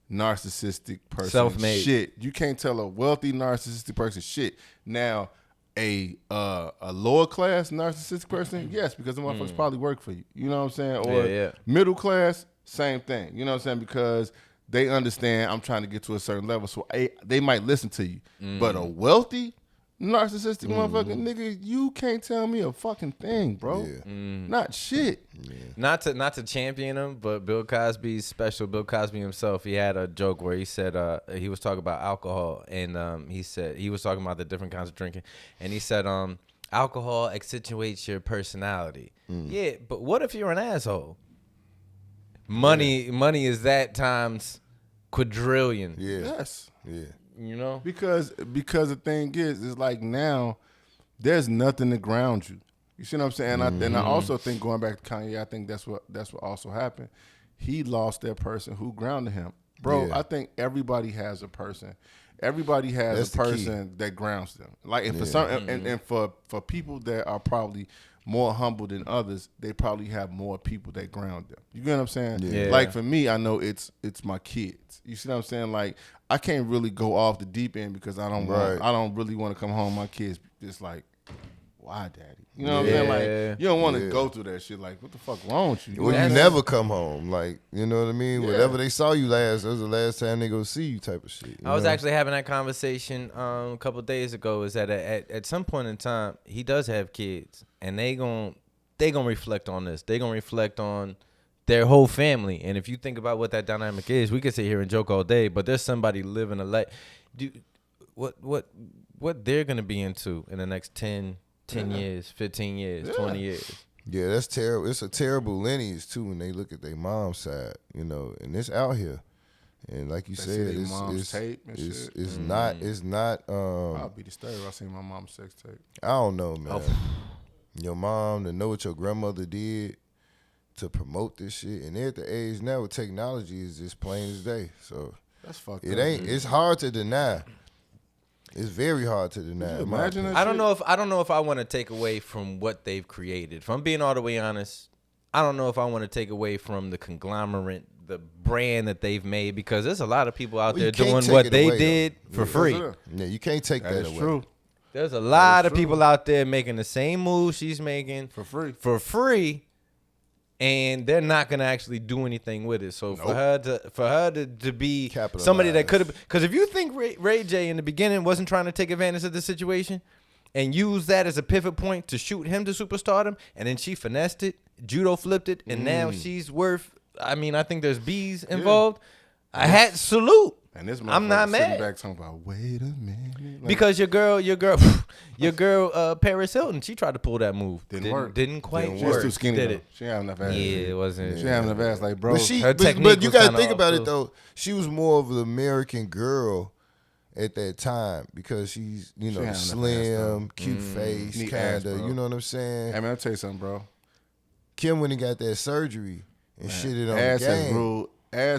narcissistic person Self-made shit. You can't tell a wealthy narcissistic person shit. Now, a lower class narcissistic person, yes, because the motherfuckers probably work for you. You know what I'm saying? Or middle class, same thing. You know what I'm saying? Because they understand I'm trying to get to a certain level, so they might listen to you. But a wealthy narcissistic motherfucker, nigga, you can't tell me a fucking thing, bro. Not shit. Not to champion him, but Bill Cosby's special. Bill Cosby himself, he had a joke where he said he was talking about alcohol, and he said he was talking about the different kinds of drinking, and he said alcohol accentuates your personality. Yeah, but what if you're an asshole? Money is that times quadrillion. Yes. Yeah. You know, because the thing is, it's like now there's nothing to ground you. You see what I'm saying? And I also think, going back to Kanye, I think that's what also happened. He lost that person who grounded him, bro. I think everybody has a person. Everybody has a person that grounds them. Like, and for some, and for people that are probably more humble than others, they probably have more people that ground them. You get what I'm saying? Yeah. Like, for me, I know it's my kids. You see what I'm saying? Like, I can't really go off the deep end because I don't really want to come home. My kids just like, why, daddy? You know what I'm saying? Like, you don't want to go through that shit. Like, what the fuck wrong with you? Well, you never come home. Like, you know what I mean? Yeah. Whatever they saw you last, that was the last time they go see you, type of shit. I was actually having that conversation a couple of days ago. Is that at some point in time, he does have kids, and they gonna reflect on this. They gonna reflect on their whole family. And if you think about what that dynamic is, we could sit here and joke all day, but there's somebody living a life. What they're gonna be into in the next 10 years, 15 years, 20 years. Yeah, that's terrible. It's a terrible lineage too when they look at their mom's side, you know, and it's out here. And like you said, it's not. I'll be disturbed if I see my mom's sex tape. I don't know, man. Your mom, to know what your grandmother did to promote this shit, and they're at the age now with technology is just plain as day. So that's fucked up. Ain't. It's hard to deny. It's very hard to deny. Imagine that. I don't know if I want to take away from what they've created. If I'm being all the way honest, I don't know if I want to take away from the conglomerate, the brand that they've made, because there's a lot of people out there doing what they did for free. Yeah, you can't take that away. True. There's a lot of people out there making the same move she's making for free, and they're not gonna actually do anything with it. So for her to be somebody that could have, because if you think Ray J in the beginning wasn't trying to take advantage of the situation and use that as a pivot point to shoot him to superstardom, and then she finessed it, judo flipped it, and now she's worth. I mean, I think there's B's involved. I had salute. And this I'm not motherfucker mad. sitting back talking about, wait a minute. Like, Because your girl, Paris Hilton, she tried to pull that move. Didn't work. Didn't quite work. she was too skinny. Did Though. it? She didn't have enough ass. Yeah, it wasn't. She didn't have enough ass. Like, bro. technique but you was gotta kinda think off, about too. it though. She was more of an American girl at that time because she's She had enough ass, slim, cute face, Neat kind ass, of. bro. You know what I'm saying? Hey, man, I'll tell you something, bro. Kim went and got that surgery and shitted on Ass the game.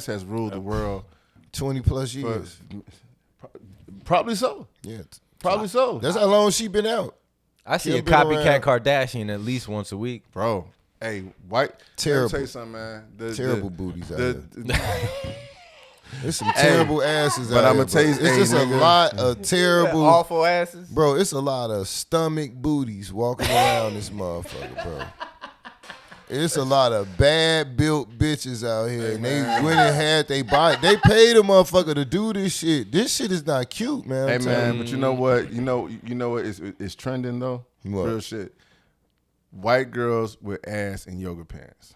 has ruled the world 20 plus for years. probably so. Yeah, Probably so. that's how long she been out. I see Kim a been copycat around. Kardashian at least once a week. Bro, hey, white. Terrible. Let me tell you something, man. Terrible booties out the, There's some terrible asses but out I'ma here, tell you, bro. It's just a nigga. lot of terrible. Awful asses. Bro, it's a lot of stomach booties walking around this motherfucker, bro. It's a lot of bad built bitches out here, and they went and had they body. They paid a motherfucker to do this shit. This shit is not cute, man. hey, I'm telling man, but you know what? You know what is trending, though? What? Real shit. White girls with ass and yoga pants.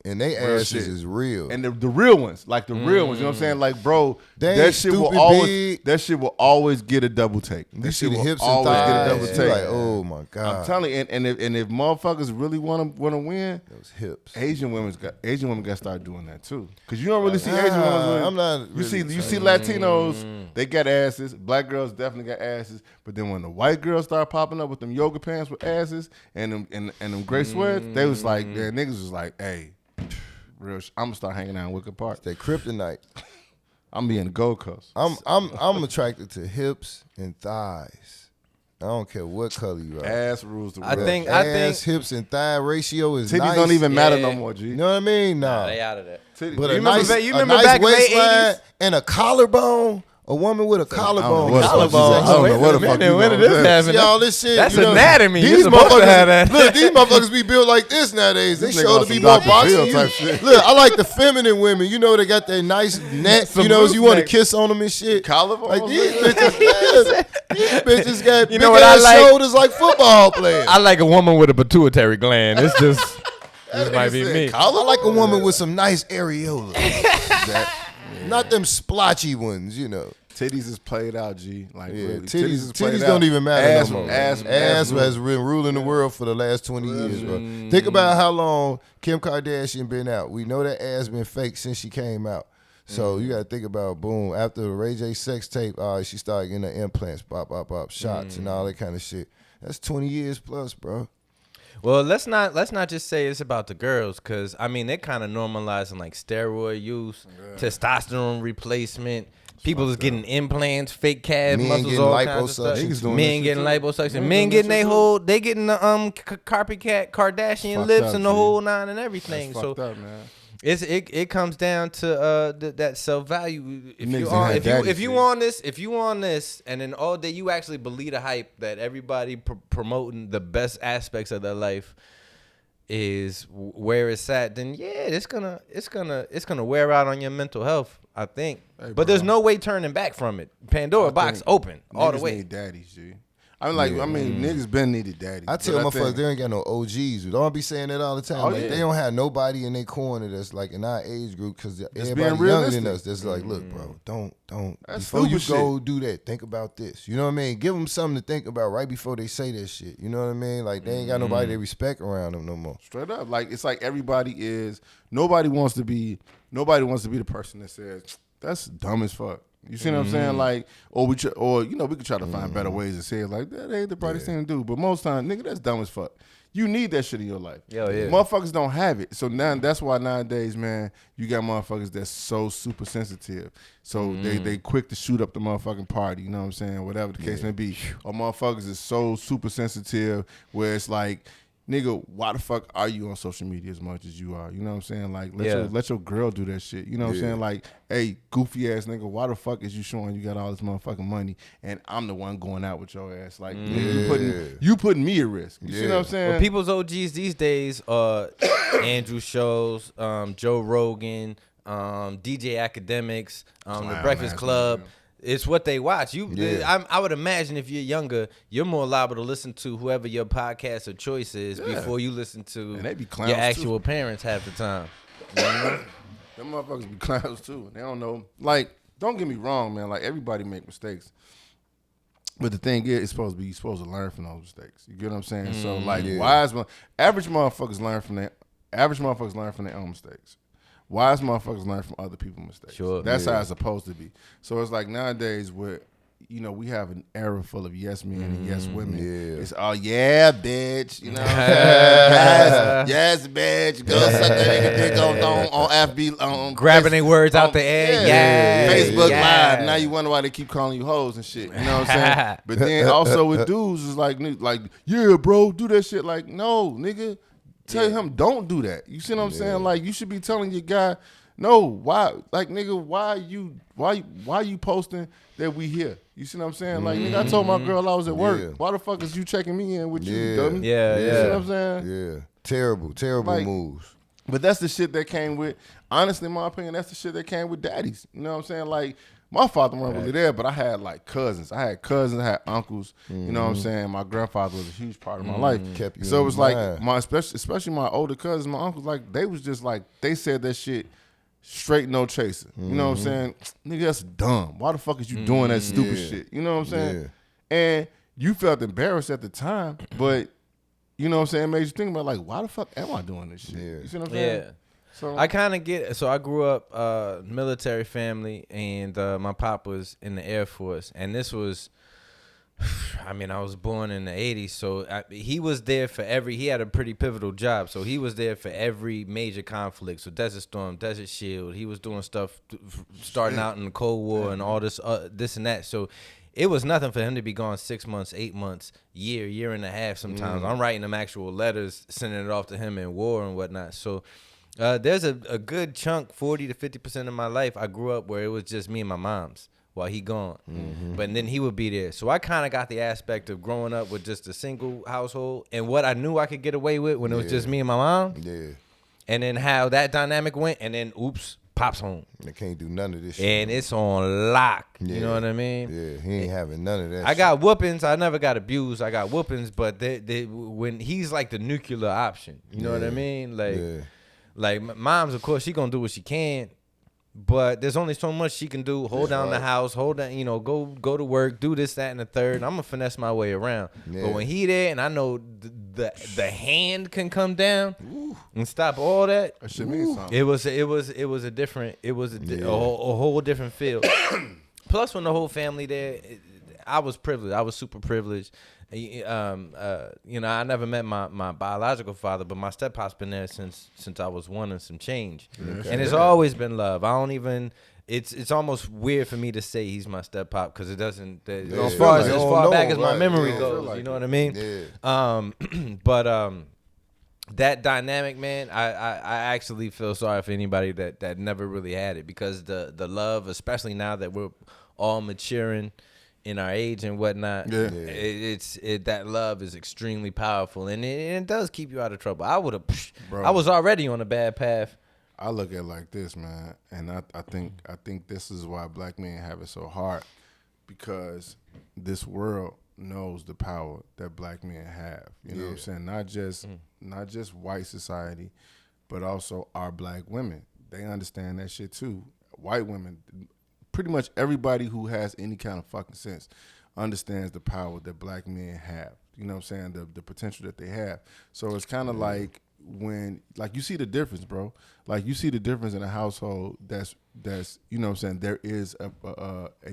And they Real asses shit. is real. And the real ones, like the real ones, you know what I'm saying? Like, bro, They that ain't shit will stupid always big. that shit will always get a double take. You That see shit the will hips and always get a thighs. double You take. like, oh my god. I'm telling you, and if motherfuckers really want to win, those hips. Asian women got to start doing that too. Cause you don't really see Asian women. I'm not. You see really Latinos, they got asses. Black girls definitely got asses. But then when the white girls start popping up with them yoga pants with asses and them gray sweats, they was like, man, niggas was like, hey, real. I'm gonna start hanging out in Wicker Park. They kryptonite. I'm being the Gold Coast. I'm attracted to hips and thighs. I don't care what color you are. Ass rules the world. I think Ass, hips, and thigh ratio is titties nice. don't even matter Yeah. no more, G. You know what I mean? Nah. They out of that. Titties- But you a remember nice, back- you a remember nice back in the waistline 80s? and a collarbone. A woman with a collarbone. what the fuck you Collarbone. said. I don't know what the fuck you When did know. this happen? See all this shit. That's you know, anatomy. You're These supposed to have that. Look, these motherfuckers be built like this nowadays. They This nigga show on to be some more Dr. boxy. Phil type shit. Look, I like the feminine women. You know, they got that nice neck. Some You know, loose you want to neck. kiss on them and shit. Collarbone? Like these bitches, these bitches got You big know what I ass like? shoulders like football players. I like a woman with a pituitary gland. It's just this might be me. I like a woman with some nice areolas. Not them splotchy ones, you know. Titties is played out, G. Like, Yeah, really. is played titties out. don't even matter Ass, no more. Ass has rules. been ruling the world for the last 20 years, bro. Think about how long Kim Kardashian been out. We know that ass been fake since she came out. So you got to think about, boom, after the Ray J sex tape, she started getting the implants, pop, pop, pop, shots, and all that kind of shit. That's 20 years plus, bro. Well, let's not just say it's about the girls, because I mean they're kind of normalizing like steroid use, testosterone replacement. People is getting implants, fake calf Men muscles, getting all kinds of stuff. liposuction, too. Men getting liposuction. Men getting they getting the copycat Kardashian Fucked lips up, and the G. whole nine and everything. That's So fucked up, man. it comes down to that self value. If Niggas you ain't on had if you daddies, if you G. on this and then all day you actually believe the hype that everybody promoting the best aspects of their life is where it's at, then yeah, it's gonna wear out on your mental health, I think. Hey, but there's bro. no way turning back from it. Pandora box think open all the Niggas way. need daddies, G. I mean, niggas been needed daddies. I tell but motherfuckers think- they ain't got no OGs. Don't be saying that all the time. Oh, Like yeah. they don't have nobody in their corner that's like in our age group because everybody being younger realistic. than us. That's like, look, bro, don't That's before you stupid go do that. Think about this. You know what I mean? Give them something to think about right before they say that shit. You know what I mean? Like they ain't got nobody they respect around them no more. Straight up, like it's like nobody wants to be the person that says that's dumb as fuck. You see what I'm saying? Like, we could try to find better ways to say it. Like that ain't the brightest thing to do, but most times, nigga, that's dumb as fuck. You need that shit in your life. Yo, yeah. Motherfuckers don't have it, so now that's why nowadays, man, you got motherfuckers that's so super sensitive. So they quick to shoot up the motherfucking party. You know what I'm saying? Whatever the case may be, or motherfuckers is so super sensitive where it's like, nigga, why the fuck are you on social media as much as you are? You know what I'm saying? Like, let your girl do that shit. You know what I'm saying? Like, hey, goofy ass nigga, why the fuck is you showing you got all this motherfucking money and I'm the one going out with your ass? Like, nigga, you putting me at risk. You see what I'm saying? Well, people's OGs these days are Andrew Shows, Joe Rogan, DJ Academics, The Breakfast ass Club. nigga. It's what they watch. Yeah. I would imagine if you're younger, you're more liable to listen to whoever your podcast of choice is before you listen to And they be clowns, your too. actual parents half the time. You know? Them motherfuckers be clowns too. They don't know. Like, don't get me wrong, man. Like everybody make mistakes. But the thing is, you're supposed to learn from those mistakes. You get what I'm saying? So like, average motherfuckers learn from their own mistakes. Wise motherfuckers learn from other people's mistakes. Sure. That's how it's supposed to be. So it's like nowadays where, we have an era full of yes men and yes women. Yeah. It's all bitch. You know what I'm saying? yes, bitch. Go suck that nigga dick on FB. Grabbing their words out the air. Yeah. Facebook Live. Now you wonder why they keep calling you hoes and shit. You know what I'm saying? But then also with dudes, it's like, yeah, bro, do that shit. Like, no, nigga. Tell him don't do that. You see what I'm saying? Like, you should be telling your guy, no, why? Like, nigga, why you posting that we here? You see what I'm saying? Like, nigga, I told my girl I was at work. Why the fuck is you checking me in with you, dummy? Yeah. You see what I'm saying? Yeah. Terrible like, moves. But that's the shit that came with, honestly, in my opinion, that's the shit that came with daddies. You know what I'm saying? Like, my father wasn't really there, but I had like cousins. I had uncles. You know what I'm saying? My grandfather was a huge part of my life. Kept you so it was like mind. especially my older cousins, my uncles, like they was just like they said that shit straight, no chaser. You know what I'm saying? Nigga, that's dumb. Why the fuck is you doing that stupid shit? You know what I'm saying? Yeah. And you felt embarrassed at the time, but you know what I'm saying? It made you think about like, why the fuck am I doing this shit? You see what I'm saying? Yeah. So I kind of get it. So I grew up military family, and my pop was in the Air Force. And this was, I mean, I was born in the 80s, so he was there for he had a pretty pivotal job. So he was there for every major conflict. So Desert Storm, Desert Shield. He was doing stuff starting out in the Cold War and all this and that. So it was nothing for him to be gone 6 months, 8 months, year and a half sometimes. I'm writing him actual letters, sending it off to him in war and whatnot. So there's a good chunk, 40 to 50% of my life, I grew up where it was just me and my mom's while he gone. But then he would be there. So I kind of got the aspect of growing up with just a single household and what I knew I could get away with when it was just me and my mom. Yeah. And then how that dynamic went, and then, oops, Pop's home. They can't do none of this shit. And it's on lock. You know what I mean? Yeah, he ain't having none of that I got whoopings. I never got abused. I got whoopings, but when he's like the nuclear option. You know what I mean? Like mom's, of course, she gonna do what she can, but there's only so much she can do. Hold down the house, hold down, go to work, do this, that, and the third. I'm gonna finesse my way around. But when he there, and I know the hand can come down and stop all that. That should mean something. It was a different. It was a whole different feel. Plus, when the whole family there, I was privileged. I was super privileged. I never met my biological father, but my step-pop's been there since I was 1 and some change. And it's always been love. I don't even. It's almost weird for me to say he's my step-pop because it doesn't. As far back as my memory goes, you know what I mean? Yeah. That dynamic, man, I actually feel sorry for anybody that never really had it, because the love, especially now that we're all maturing in our age and whatnot, that love is extremely powerful, and it does keep you out of trouble. I was already on a bad path. I look at it like this, man, and I think this is why black men have it so hard, because this world knows the power that black men have. You know what I'm saying? Not just white society, but also our black women. They understand that shit too. White women, pretty much everybody who has any kind of fucking sense understands the power that black men have. You know what I'm saying? The potential that they have. So it's kind of like when, like, you see the difference, bro. Like, you see the difference in a household that's you know what I'm saying, there is a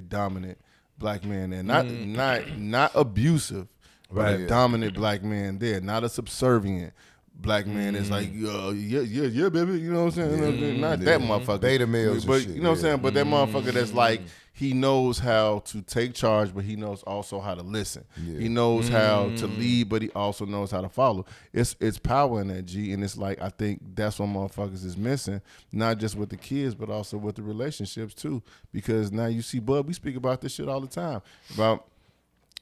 dominant black man there. Not abusive, but a dominant black man there. Not a subservient black man is like, yeah, baby. You know what I'm saying? Not that motherfucker. Beta males, but shit, you know what I'm saying. But that motherfucker that's like, he knows how to take charge, but he knows also how to listen. He knows how to lead, but he also knows how to follow. It's power in that, G, and it's like, I think that's what motherfuckers is missing, not just with the kids, but also with the relationships too. Because now you see, Bub, we speak about this shit all the time about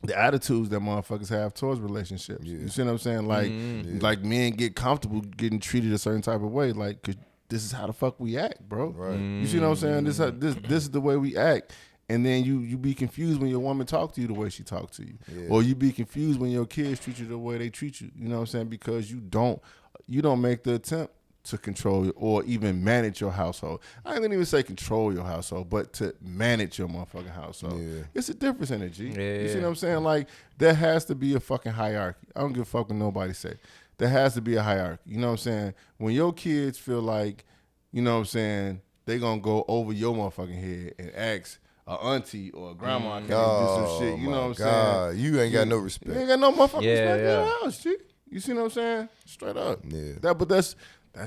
the attitudes that motherfuckers have towards relationships. You see what I'm saying? Like men get comfortable getting treated a certain type of way, like, 'cause this is how the fuck we act, bro. Right. You see what I'm saying? This is the way we act. And then you be confused when your woman talk to you the way she talk to you. Or you be confused when your kids treat you the way they treat you. You know what I'm saying? Because you don't make the attempt to control or even manage your household. I ain't gonna even say control your household, but to manage your motherfucking household. Yeah. It's a difference in it, G. Yeah. You see what I'm saying? Like, there has to be a fucking hierarchy. I don't give a fuck what nobody say. There has to be a hierarchy. You know what I'm saying? When your kids feel like, you know what I'm saying, they gonna go over your motherfucking head and ask a auntie or a grandma can do some shit. You know what I'm saying? You ain't got no respect. You ain't got no motherfucking respect in yeah. your house, G. You see what I'm saying? Straight up. Yeah. But that's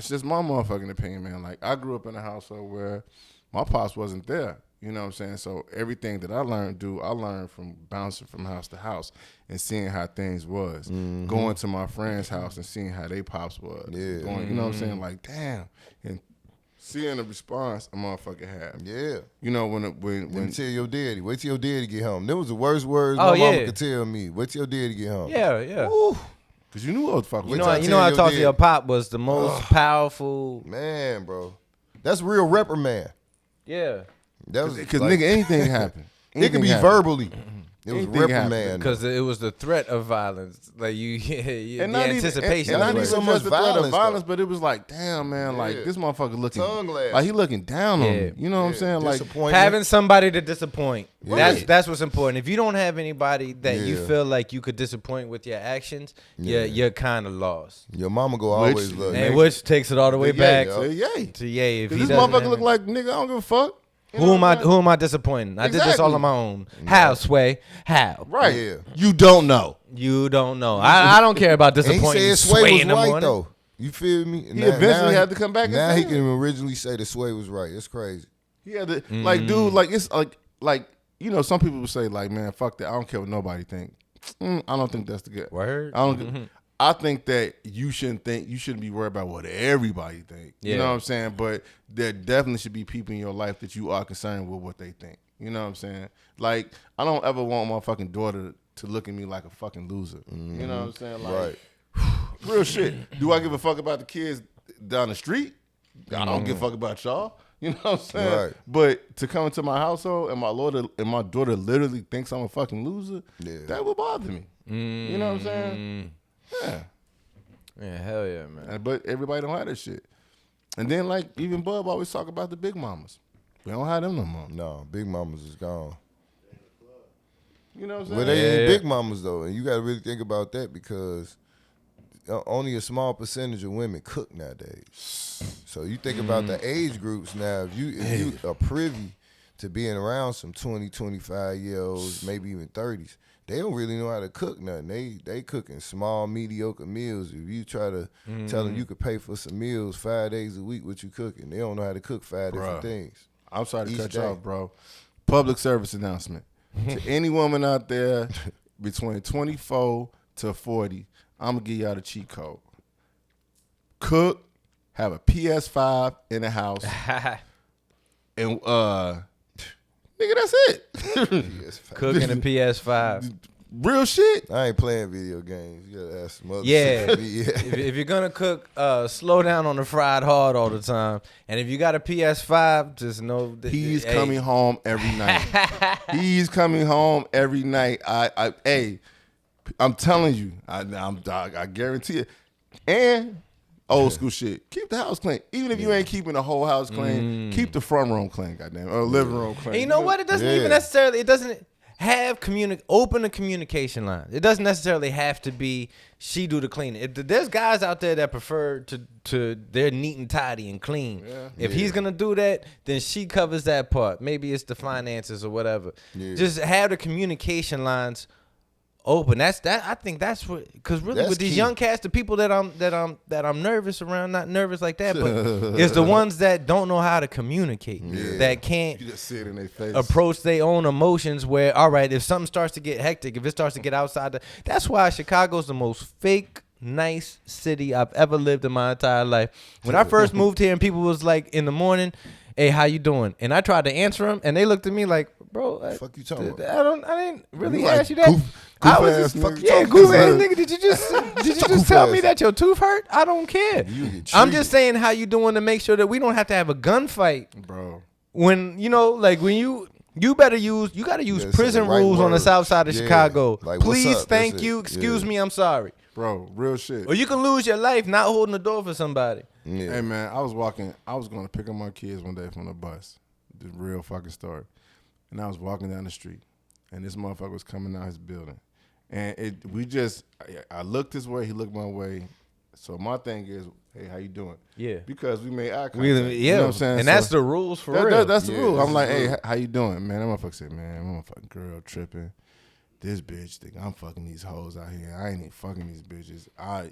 just my motherfucking opinion, man. Like, I grew up in a household where my pops wasn't there. You know what I'm saying? So everything that I learned from bouncing from house to house and seeing how things was. Going to my friend's house and seeing how they pops was. Yeah. Going, you know what I'm saying? Like, damn. And seeing the response a motherfucker had. Yeah. You know, when tell your daddy. Wait till your daddy get home. Them was the worst words Oh, my mama yeah. could tell me. Wait till your daddy get home. Yeah. Ooh. Cause you knew what the fuck. You know how I talk to your pop was the most powerful. Man, bro. That's real reprimand. Yeah. That was Because like, nigga, anything happen. it could be verbally. It was Anything reprimand. Because it was the threat of violence. Like the anticipation. And not of even it. so so much much the threat of violence, violence, though. but it was like, damn, man, like Yeah. this motherfucker looking, Tongue lash. like he looking down on me. You know what I'm saying? Like, Disappointment. Having somebody to disappoint. Right. That's what's important. If you don't have anybody that you Yeah. feel like you could disappoint with your actions, you're kind of lost. Your mama go always love you. And which takes it all the way back to yay. to yay. If Cause he this doesn't motherfucker have look it. like nigga. I don't give a fuck. You Who know am what I? I'm saying? Who am I disappointing? I did this all on my own. How, Sway? How? Right. Yeah. You don't know. You don't know. I don't care about And he disappointing said Sway Sway was in the right morning. though. You feel me? He eventually had to come back and now say he it. can originally say that Sway was right. It's crazy. He had to like, dude, like it's like you know, some people would say like, man, fuck that. I don't care what nobody think. I don't think that's the good. Word. I don't. I think that you shouldn't be worried about what everybody think. You Yeah. know what I'm saying? But there definitely should be people in your life that you are concerned with what they think. You know what I'm saying? Like, I don't ever want my fucking daughter to look at me like a fucking loser. You know what I'm saying? Like, Right. real shit. Do I give a fuck about the kids down the street? I don't give a fuck about y'all. You know what I'm saying? Right. But to come into my household and my daughter literally thinks I'm a fucking loser, that would bother me. You know what I'm saying? Yeah. Yeah, hell yeah, man. But everybody don't have that shit. And then like even Bub always talk about the big mamas. We don't have them no more. No, big mamas is gone. You know what I'm saying? Well, they ain't big mamas though, and you got to really think about that because only a small percentage of women cook nowadays. So you think about the age groups now. If you are privy to being around some 20, 25-year-olds, maybe even 30s, they don't really know how to cook nothing. They cooking small, mediocre meals. If you try to tell them you could pay for some meals 5 days a week, what you cooking? They don't know how to cook 5 different things. I'm sorry to Each cut you day. off, bro. Public service announcement. To any woman out there between 24 to 40, I'm going to give y'all the cheat code. Cook, have a PS5 in the house, and nigga, that's it. Cooking a PS5. Real shit. I ain't playing video games. You gotta ask some other Yeah. shit. Yeah. If you're gonna cook, slow down on the fried hard all the time. And if you got a PS5, just know that He's coming home every night. He's coming home every night. I'm telling you, I guarantee it. And old school shit. Keep the house clean. Even if you ain't keeping the whole house clean, keep the front room clean, goddamn, or living room clean. And you know what? It doesn't even necessarily. It doesn't have open the communication line. It doesn't necessarily have to be she do the cleaning. There's guys out there that prefer to they're neat and tidy and clean. Yeah. If he's gonna do that, then she covers that part. Maybe it's the finances or whatever. Yeah. Just have the communication lines open. I think that's what, because really That's with these key. young cats, the people that I'm nervous around, not nervous like that, but it's the ones that don't know how to communicate, that can't You just see it in their face. approach their own emotions. Where, all right, if something starts to get hectic, if it starts to get outside, that's why Chicago's the most fake nice city I've ever lived in my entire life. When I first moved here and people was like in the morning, hey, how you doing? And I tried to answer them, and they looked at me like, bro, Fuck you talking about? I didn't really You like ask you that. I was goof-ass just, nigga. yeah, goof ass nigga. Did you just Goof tell me ass. that your tooth hurt? I don't care. You get I'm treated. just saying how you doing to make sure that we don't have to have a gunfight. bro. When like when you gotta use gotta say prison the right rules on the words. south side of Yeah. Chicago. Like, what's Please, up? thank That's you, it. excuse Yeah. me, I'm sorry. Bro, real shit. Or you can lose your life not holding the door for somebody. Yeah. Hey man, I was going to pick up my kids one day from the bus. The real fucking story. And I was walking down the street, and this motherfucker was coming out his building, and I looked this way, he looked my way. So my thing is, hey, how you doing? Yeah. Because we made eye contact. You know what I'm saying? And that's the rules for real. That's the rule. I'm like, hey, how you doing? Man, that motherfucker said, man, I'm a fucking girl tripping. This bitch think I'm fucking these hoes out here. I ain't even fucking these bitches. I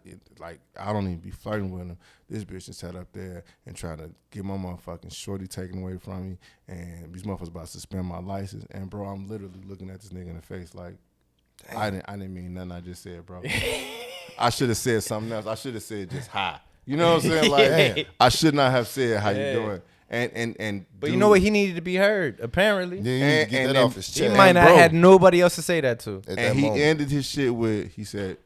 don't even be flirting with them. This bitch just sat up there and trying to get my motherfucking shorty taken away from me. And these motherfuckers about to suspend my license. And bro, I'm literally looking at this nigga in the face like, I didn't mean nothing I just said, bro. I should have said something else. I should have said just hi. You know what I'm saying? Like, I should not have said how you doing. But you know what? He needed to be heard, apparently. Yeah, you need to get that off his chest. He might not have had nobody else to say that to. And he ended his shit with, he said,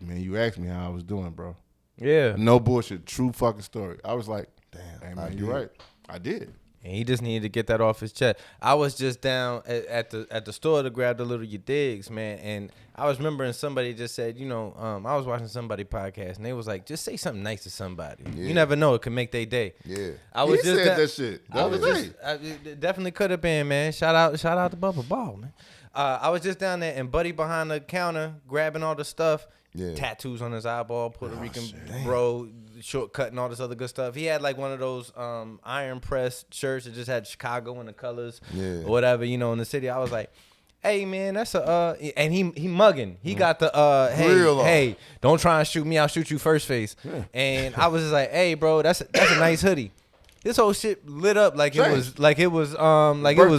man, you asked me how I was doing, bro. Yeah. No bullshit. True fucking story. I was like, damn, hey, man, you're right. I did. And he just needed to get that off his chest. I was just down at the store to grab the little you digs, man. And I was remembering somebody just said, I was watching somebody podcast, and they was like, just say something nice to somebody. Yeah. You never know. It could make their day. Yeah. He said that shit the other day. It definitely could have been, man. Shout out to Bubba Ball, man. I was just down there, and Buddy behind the counter grabbing all the stuff. Yeah. Tattoos on his eyeball, Puerto Rican bro, shortcut and all this other good stuff. He had like one of those iron press shirts that just had Chicago in the colors or whatever, in the city. I was like, hey man, that's and he mugging. He got the hey, don't try and shoot me, I'll shoot you first face. Yeah. And I was just like, hey bro, that's a nice hoodie. This whole shit lit up like it was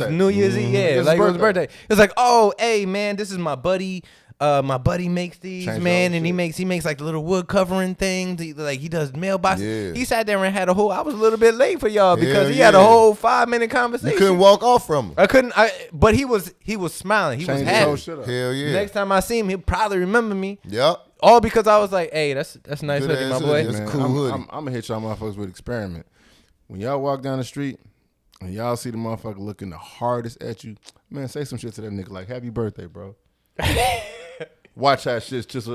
New Year's Eve. Yeah, like it was birthday. It was like, oh, hey man, this is my buddy. My buddy makes these, man, and he makes like the little wood covering things. He does mailboxes. Yeah. He sat there and had I was a little bit late for y'all because he had a whole 5-minute conversation. You couldn't walk off from him. But he was smiling. He was happy. Hell yeah. Next time I see him, he'll probably remember me. Yep. All because I was like, hey, that's a nice hoodie, my boy. That's a cool hoodie. I'm gonna hit y'all motherfuckers with experiment. When y'all walk down the street and y'all see the motherfucker looking the hardest at you, man, say some shit to that nigga like, happy birthday, bro. Watch that shit. It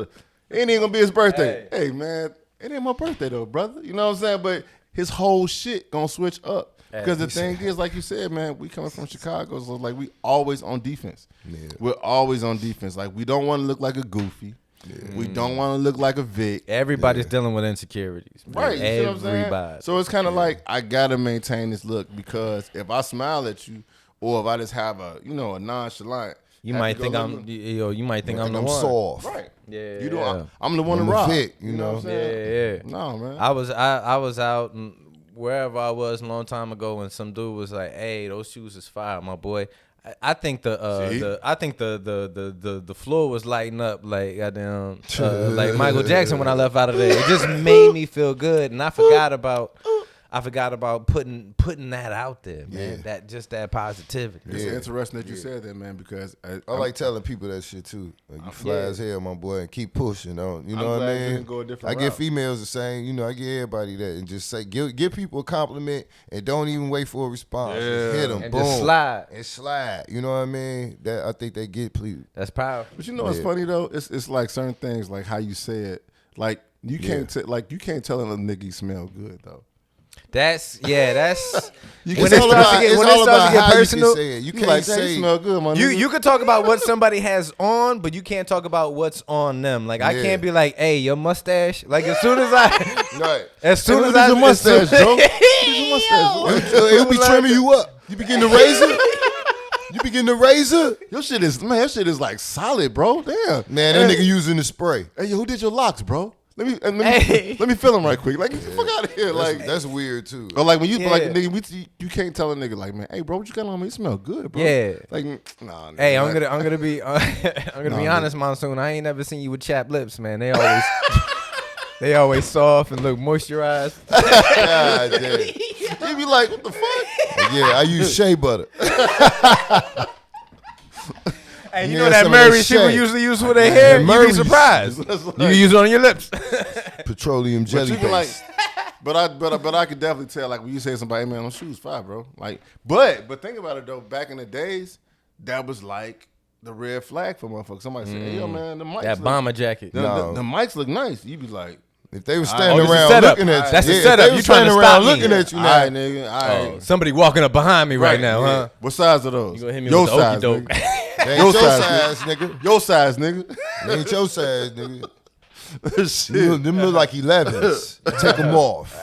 ain't even gonna be his birthday. Hey man, it ain't my birthday though, brother. You know what I'm saying? But his whole shit gonna switch up. Because the thing is, like you said, man, we coming from Chicago, so like we always on defense. Yeah. We're always on defense. Like we don't want to look like a goofy. Yeah. We don't want to look like a Vic. Everybody's dealing with insecurities. Right. You see what I'm saying? So it's kind of like I gotta maintain this look because if I smile at you or if I just have a nonchalant. You might think I'm the one. Soft. Right. Yeah. You know, I'm the one to rock. Vic, you know what I'm saying? Yeah. No, man. I was out and wherever I was a long time ago, and some dude was like, "Hey, those shoes is fire, my boy." I think the floor was lighting up like goddamn like Michael Jackson when I left out of there. It just made me feel good, and I forgot about putting that out there, man. Yeah. That positivity. It's interesting that you said that, man, because I like telling people that shit too. Like, you fly as hell, my boy, and keep pushing on. You know what I mean? Go a different I get females the same. I get everybody that, and just say give people a compliment and don't even wait for a response. Yeah. Just hit them, and boom, just slide. You know what I mean? That I think they get pleased. That's powerful. But what's funny though? It's like certain things, like how you say it. Like you can't you can't tell a nigga you smell good though. That's you can tell about it's all about how personal, you can say it. You can't like, say you smell good, my nigga. You could talk about what somebody has on, but you can't talk about what's on them. Like I can't be like, hey, your mustache. Like as soon as your mustache, Joe. It'll be trimming you up. You begin to razor. Your shit is like solid, bro. Damn, man, that nigga using the spray. Hey, yo, who did your locks, bro? Let me feel him right quick. Like, get the fuck out of here. Like that's weird too. Or like when you like nigga, you can't tell a nigga like, man, hey bro, what you got on me? You smell good, bro. Yeah. Like, nah. Nigga, hey, I'm gonna be be honest, Monsoon. I ain't never seen you with chapped lips, man. They always soft and look moisturized. God damn. You be like, what the fuck? Yeah, I use shea butter. Hey, you know that Murray people usually use for their hair? You'd be surprised. You can use it on your lips. Petroleum jelly base. But I could definitely tell, like, when you say somebody, hey, man, those shoes fire, bro. Like, but think about it, though. Back in the days, that was like the red flag for motherfuckers. Somebody said, hey, yo, man, the mics that bomber jacket. The mics look nice. You be like, If they were standing this is around setup. looking at you, That's the if setup. they You were trying to standing stop around me. looking at you All now. right, nigga. All right. Somebody walking up behind me right now, yeah. huh? What size are those? You gonna hit me your with the size, okey-doke. nigga. They ain't Your your size, size, nigga. Your size, nigga. They ain't your size, nigga. Shit. Them look like 11s. Take them off.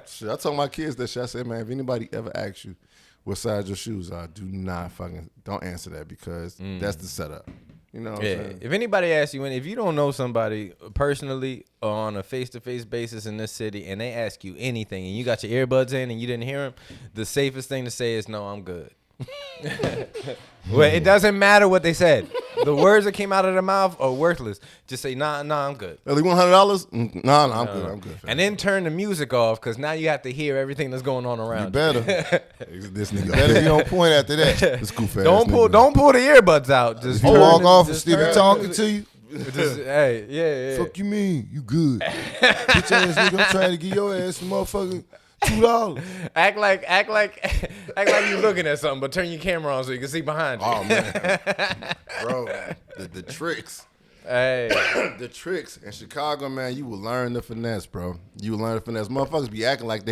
Shit, I told my kids that shit. I said, man, if anybody ever asks you what size your shoes are, don't answer that because that's the setup. You know what I'm saying? If anybody asks you, and if you don't know somebody personally or on a face-to-face basis in this city, and they ask you anything, and you got your earbuds in and you didn't hear them, the safest thing to say is, no, I'm good. Well, it doesn't matter what they said. The words that came out of their mouth are worthless. Just say, nah, I'm good. Like $100? No, I'm good. I'm good. And then turn the music off because now you have to hear everything that's going on around. You better. This nigga Better be on point after that. This goof ass Don't pull the earbuds out. Just If you turn walk it- off and just Stevie turn- talking to you, just, hey, yeah. fuck you mean? You good. Bitch ass nigga, I'm trying to give your ass some motherfucking $2. Act like you looking at something, but turn your camera on so you can see behind you. Oh, man. Bro, the tricks. Hey, The tricks. In Chicago, man, you will learn the finesse, bro. You will learn the finesse. Motherfuckers be acting like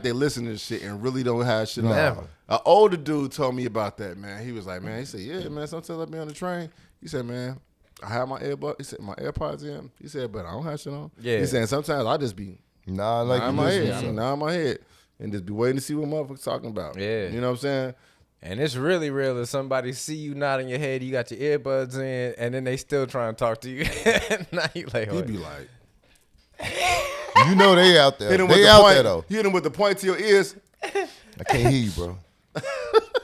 they listen to shit and really don't have shit on. Never. An older dude told me about that, man. He was like, man, he said, yeah, man, sometimes I be on the train. He said, man, I have my AirPods in. He said, but I don't have shit on. Yeah. He said, sometimes I just be Nah, like now you in my listening head. to I'm now in my head. And just be waiting to see what motherfuckers talking about. Yeah. You know what I'm saying? and it's really real if somebody see you nodding your head, you got your earbuds in, and then they still trying to talk to you. Now you like, He oh, be like, You know they out there. hit him with They the out point. there though. Hit him with the point to your ears. I can't hear you, bro.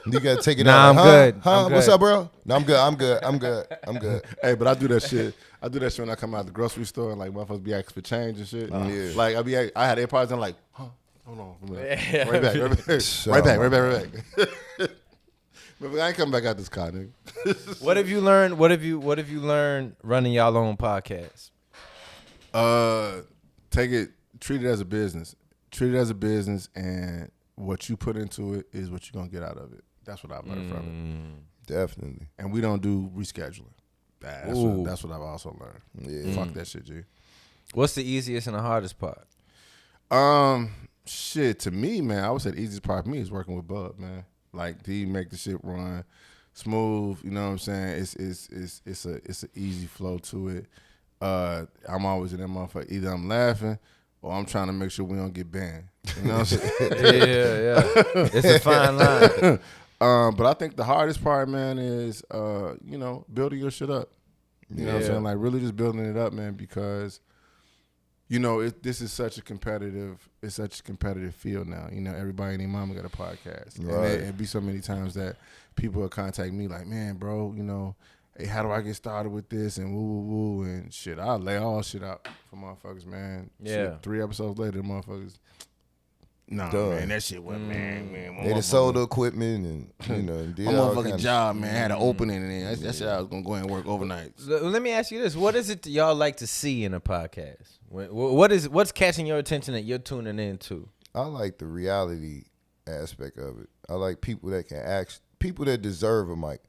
You gotta take it Nah, out. I'm Huh? good. Huh? I'm What's good. up, bro? No, I'm good. Hey, but I do that shit. I do that shit when I come out the grocery store and like motherfuckers be asking for change and shit. Yeah. Like I had AirPods and like, huh? Hold on. a minute. Yeah. Right back. So- Right back. But I ain't coming back out this car, nigga. what have you learned? What have you learned running y'all own podcast? Treat it as a business. Treat it as a business, and what you put into it is what you're gonna get out of it. That's what I've learned from it. Definitely. And we don't do rescheduling. That's what I've also learned. Yeah. Fuck that shit, G. What's the easiest and the hardest part? Shit, to me, man, I would say the easiest part for me is working with Bub, man. Like, he make the shit run smooth. You know what I'm saying? It's an easy flow to it. I'm always in that motherfucker. Either I'm laughing or I'm trying to make sure we don't get banned. You know what I'm saying? Yeah. It's a fine line. But I think the hardest part, man, is building your shit up. You know what I'm saying? Like, really just building it up, man, because this is such a competitive field now. You know, everybody and their mama got a podcast. Right. And it'd be so many times that people will contact me like, man, bro, hey, how do I get started with this? And woo, and shit. I lay all shit out for motherfuckers, man. Yeah. Shit, 3 episodes later, motherfuckers, nah, Done. man, that shit went, man. They done sold the equipment and did my all motherfucking kind of job, man, had an opening in there. That shit I was going to go ahead and work overnight. Let me ask you this: what is it that y'all like to see in a podcast? What's catching your attention that you're tuning into? I like the reality aspect of it. I like people that people that deserve a mic.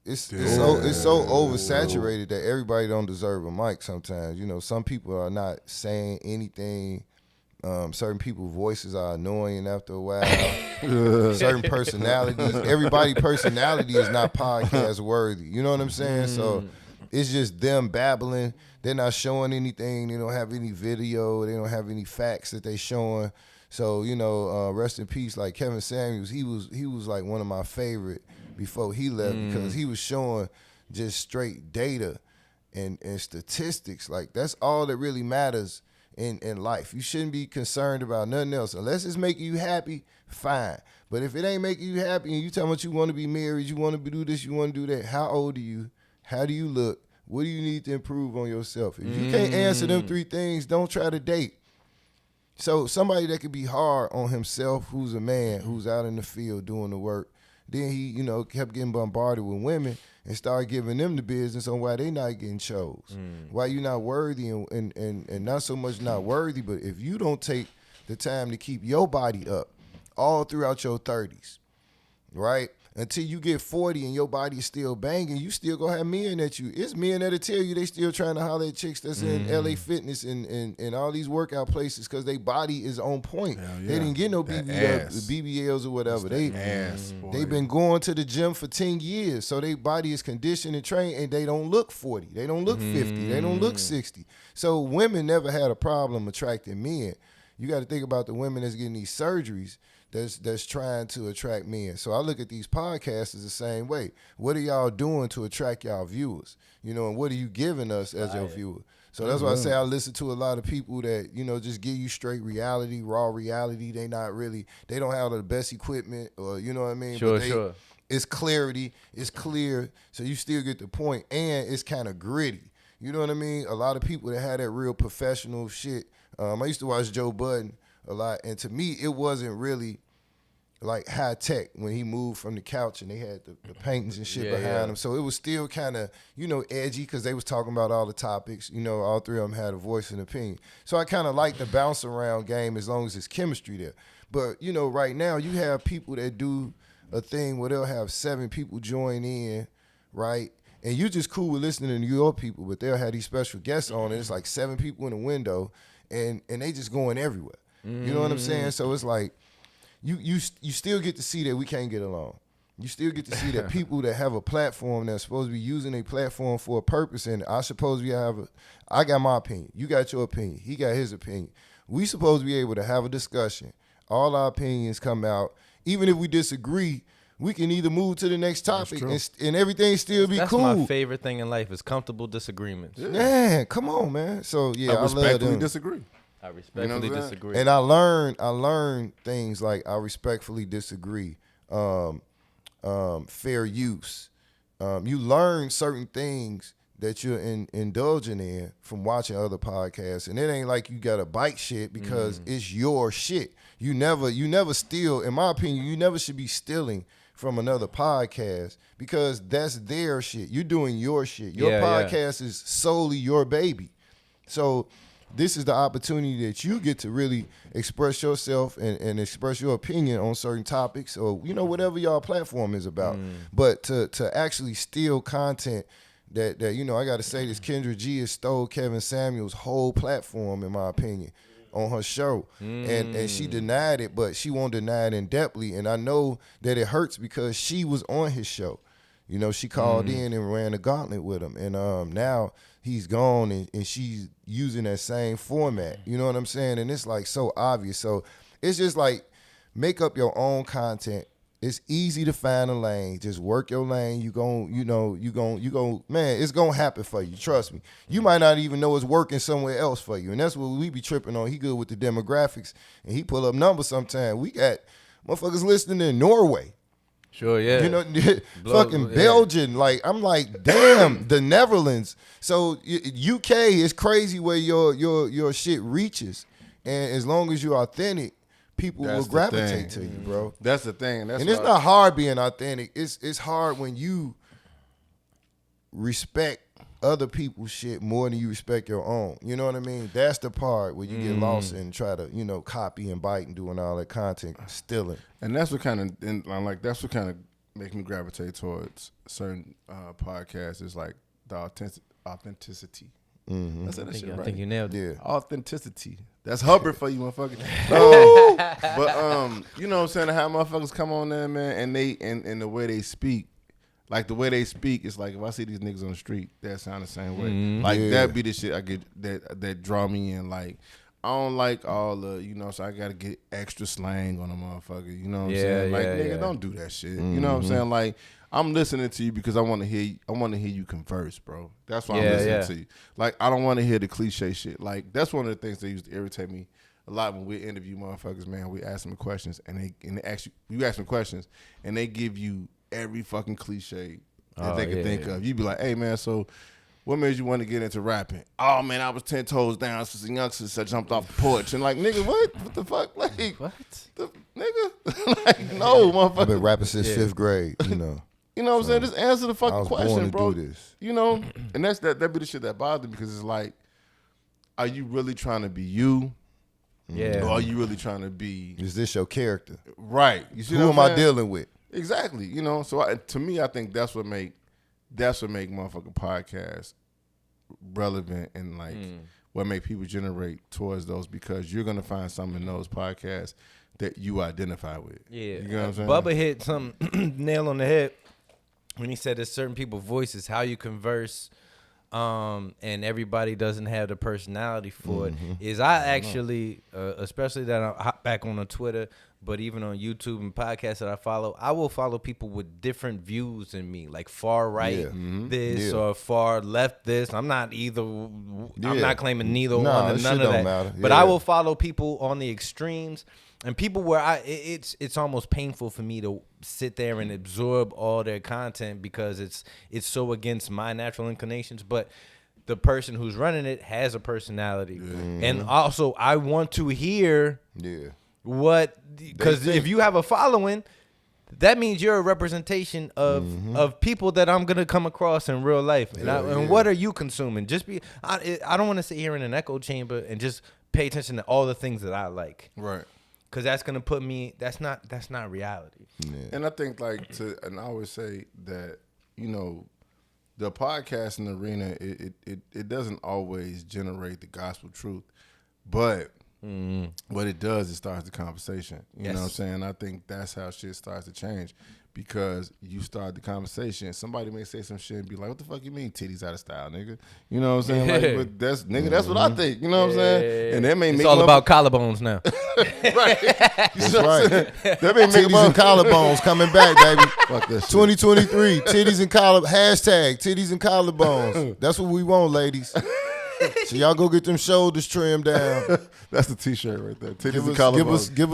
It's so oversaturated that everybody don't deserve a mic sometimes. You know, some people are not saying anything. Certain people's voices are annoying after a while. Certain personalities. Everybody's personality is not podcast worthy. You know what I'm saying? So it's just them babbling. They're not showing anything. They don't have any video. They don't have any facts that they showing. So, rest in peace, like Kevin Samuels, he was like one of my favorite before he left because he was showing just straight data and statistics. Like, that's all that really matters in life. You shouldn't be concerned about nothing else. Unless it's making you happy, fine. But if it ain't making you happy and you tell me you want to be married, you want to do this, you want to do that, how old are you? How do you look? What do you need to improve on yourself? If you can't answer them 3 things, don't try to date. So somebody that could be hard on himself, who's a man, who's out in the field doing the work, then he, kept getting bombarded with women and started giving them the business on why they not getting chose, why you not worthy and not so much not worthy, but if you don't take the time to keep your body up all throughout your 30s, right? until you get 40 and your body is still banging, you still gonna have men that you. It's men that'll tell you they still trying to holler at chicks that's in LA Fitness and all these workout places because their body is on point. Yeah. They didn't get no BBLs or whatever. They've been going to the gym for 10 years, so their body is conditioned and trained, and they don't look 40. They don't look 50. They don't look 60. So women never had a problem attracting men. You got to think about the women that's getting these surgeries that's trying to attract men. So I look at these podcasts as the same way. What are y'all doing to attract y'all viewers? You know, and what are you giving us as your viewer? So that's why I say I listen to a lot of people that, you know, just give you straight reality, raw reality. They don't have the best equipment or, you know what I mean? Sure. It's clarity, it's clear, so you still get the point, and it's kind of gritty. You know what I mean? A lot of people that had that real professional shit. I used to watch Joe Budden a lot, and to me, it wasn't really like high tech when he moved from the couch and they had the paintings and shit behind him. So it was still kind of, you know, edgy because they was talking about all the topics. You know, all three of them had a voice and opinion. So I kind of like the bounce around game as long as there's chemistry there. But, you know, right now you have people that do a thing where they'll have 7 people join in, right? And you just cool with listening to New York people, but they'll have these special guests on, and it's like 7 people in a window, and they just going everywhere. You know what I'm saying? So it's like, You still get to see that we can't get along. You still get to see that people that have a platform that's supposed to be using a platform for a purpose, and I got my opinion. You got your opinion. He got his opinion. We supposed to be able to have a discussion. All our opinions come out. Even if we disagree, we can either move to the next topic and everything still be cool. That's my favorite thing in life is comfortable disagreements. Yeah, come on, man. So yeah, I respectfully disagree. I respectfully disagree. And I learned things like I respectfully disagree, fair use. You learn certain things that you're indulging in from watching other podcasts, and it ain't like you gotta bite shit because it's your shit. You never steal. In my opinion, you never should be stealing from another podcast because that's their shit. You're doing your shit. Your podcast is solely your baby. So this is the opportunity that you get to really express yourself and express your opinion on certain topics or, you know, whatever y'all platform is about. But to actually steal content that you know, I got to say this, Kendra G has stole Kevin Samuel's whole platform, in my opinion, on her show. And she denied it, but she won't deny it in-depthly. And I know that it hurts because she was on his show. You know, she called in and ran the gauntlet with him. And now he's gone and she's using that same format. You know what I'm saying? And it's like so obvious. So it's just like make up your own content. It's easy to find a lane. Just work your lane. Man, it's gonna happen for you. Trust me. You might not even know it's working somewhere else for you. And that's what we be tripping on. He good with the demographics and he pull up numbers sometimes. We got motherfuckers listening in Norway. Sure, yeah. You know, fucking Belgium. Like, I'm like, damn, the Netherlands. So UK is crazy where your shit reaches. And as long as you're authentic, people will gravitate to you, bro. That's the thing. And it's not hard being authentic. It's hard when you respect other people's shit more than you respect your own. You know what I mean? That's the part where you get lost and try to, you know, copy and bite and doing all that content, stealing. And that's what kind of makes me gravitate towards certain podcasts is like the authenticity. I said that shit right. I think you nailed it. Yeah. Authenticity. That's Hubbard for you, motherfucker. But you know what I'm saying? How motherfuckers come on there, man, and they and the way they speak. Like the way they speak, it's like if I see these niggas on the street, that sound the same way. Like that be the shit I get that draw me in. Like I don't like all the, you know, so I gotta get extra slang on a motherfucker. You know what I'm saying? Like nigga, don't do that shit. You know what I'm saying? Like I'm listening to you because I want to hear you converse, bro. That's why I'm listening to you. Like I don't want to hear the cliche shit. Like that's one of the things that used to irritate me a lot when we interview motherfuckers, man. We ask them questions and they ask them questions and they give you every fucking cliche that they can think of. You be like, hey man, so what made you want to get into rapping? Oh man, I was 10 toes down since a youngster I jumped off the porch. And like, nigga, what the fuck? Like, what? Nigga? Like, no, motherfucker. I've been rapping since 5th grade, you know. You know what I'm saying? Just answer the fucking question, bro. Do this. You know? And that be the shit that bothers me because it's like, are you really trying to be you? Yeah. Or are you really trying to be... Is this your character? Right. You see Who am I dealing with? Exactly. You know, so to me, I think that's what make motherfucking podcasts relevant and like what make people generate towards those, because you're gonna find something in those podcasts that you identify with. Yeah, you know what I'm saying? Bubba hit some nail on the head when he said there's certain people's voices, how you converse, and everybody doesn't have the personality for it. Is I actually, especially that I hop back on Twitter, but even on YouTube and podcasts that I will follow people with different views than me, like far right this or far left this. I'm not either. I'm not claiming neither one or none of that. Matter. But I will follow people on the extremes. And people where it's almost painful for me to sit there and absorb all their content because it's so against my natural inclinations. But the person who's running it has a personality, and also I want to hear what, because if you have a following, that means you're a representation of people that I'm gonna come across in real life. And what are you consuming? I don't want to sit here in an echo chamber and just pay attention to all the things that I like. Right. Cause that's gonna put me. That's not reality. Yeah. And I think and I always say that, you know, the podcasting arena, it doesn't always generate the gospel truth, but what it does, it starts the conversation. You know what I'm saying? I think that's how shit starts to change, because you start the conversation. Somebody may say some shit and be like, "What the fuck you mean titties out of style, nigga?" You know what I'm saying? Like, but that's what I think. You know what I'm saying? And that may it's all about collarbones now. Right. That's right. That may make titties and collarbones coming back, baby. Fuck that shit. 2023, titties and hashtag titties and collarbones. That's what we want, ladies. So y'all go get them shoulders trimmed down. That's the T-shirt right there. Titties and collarbones. Give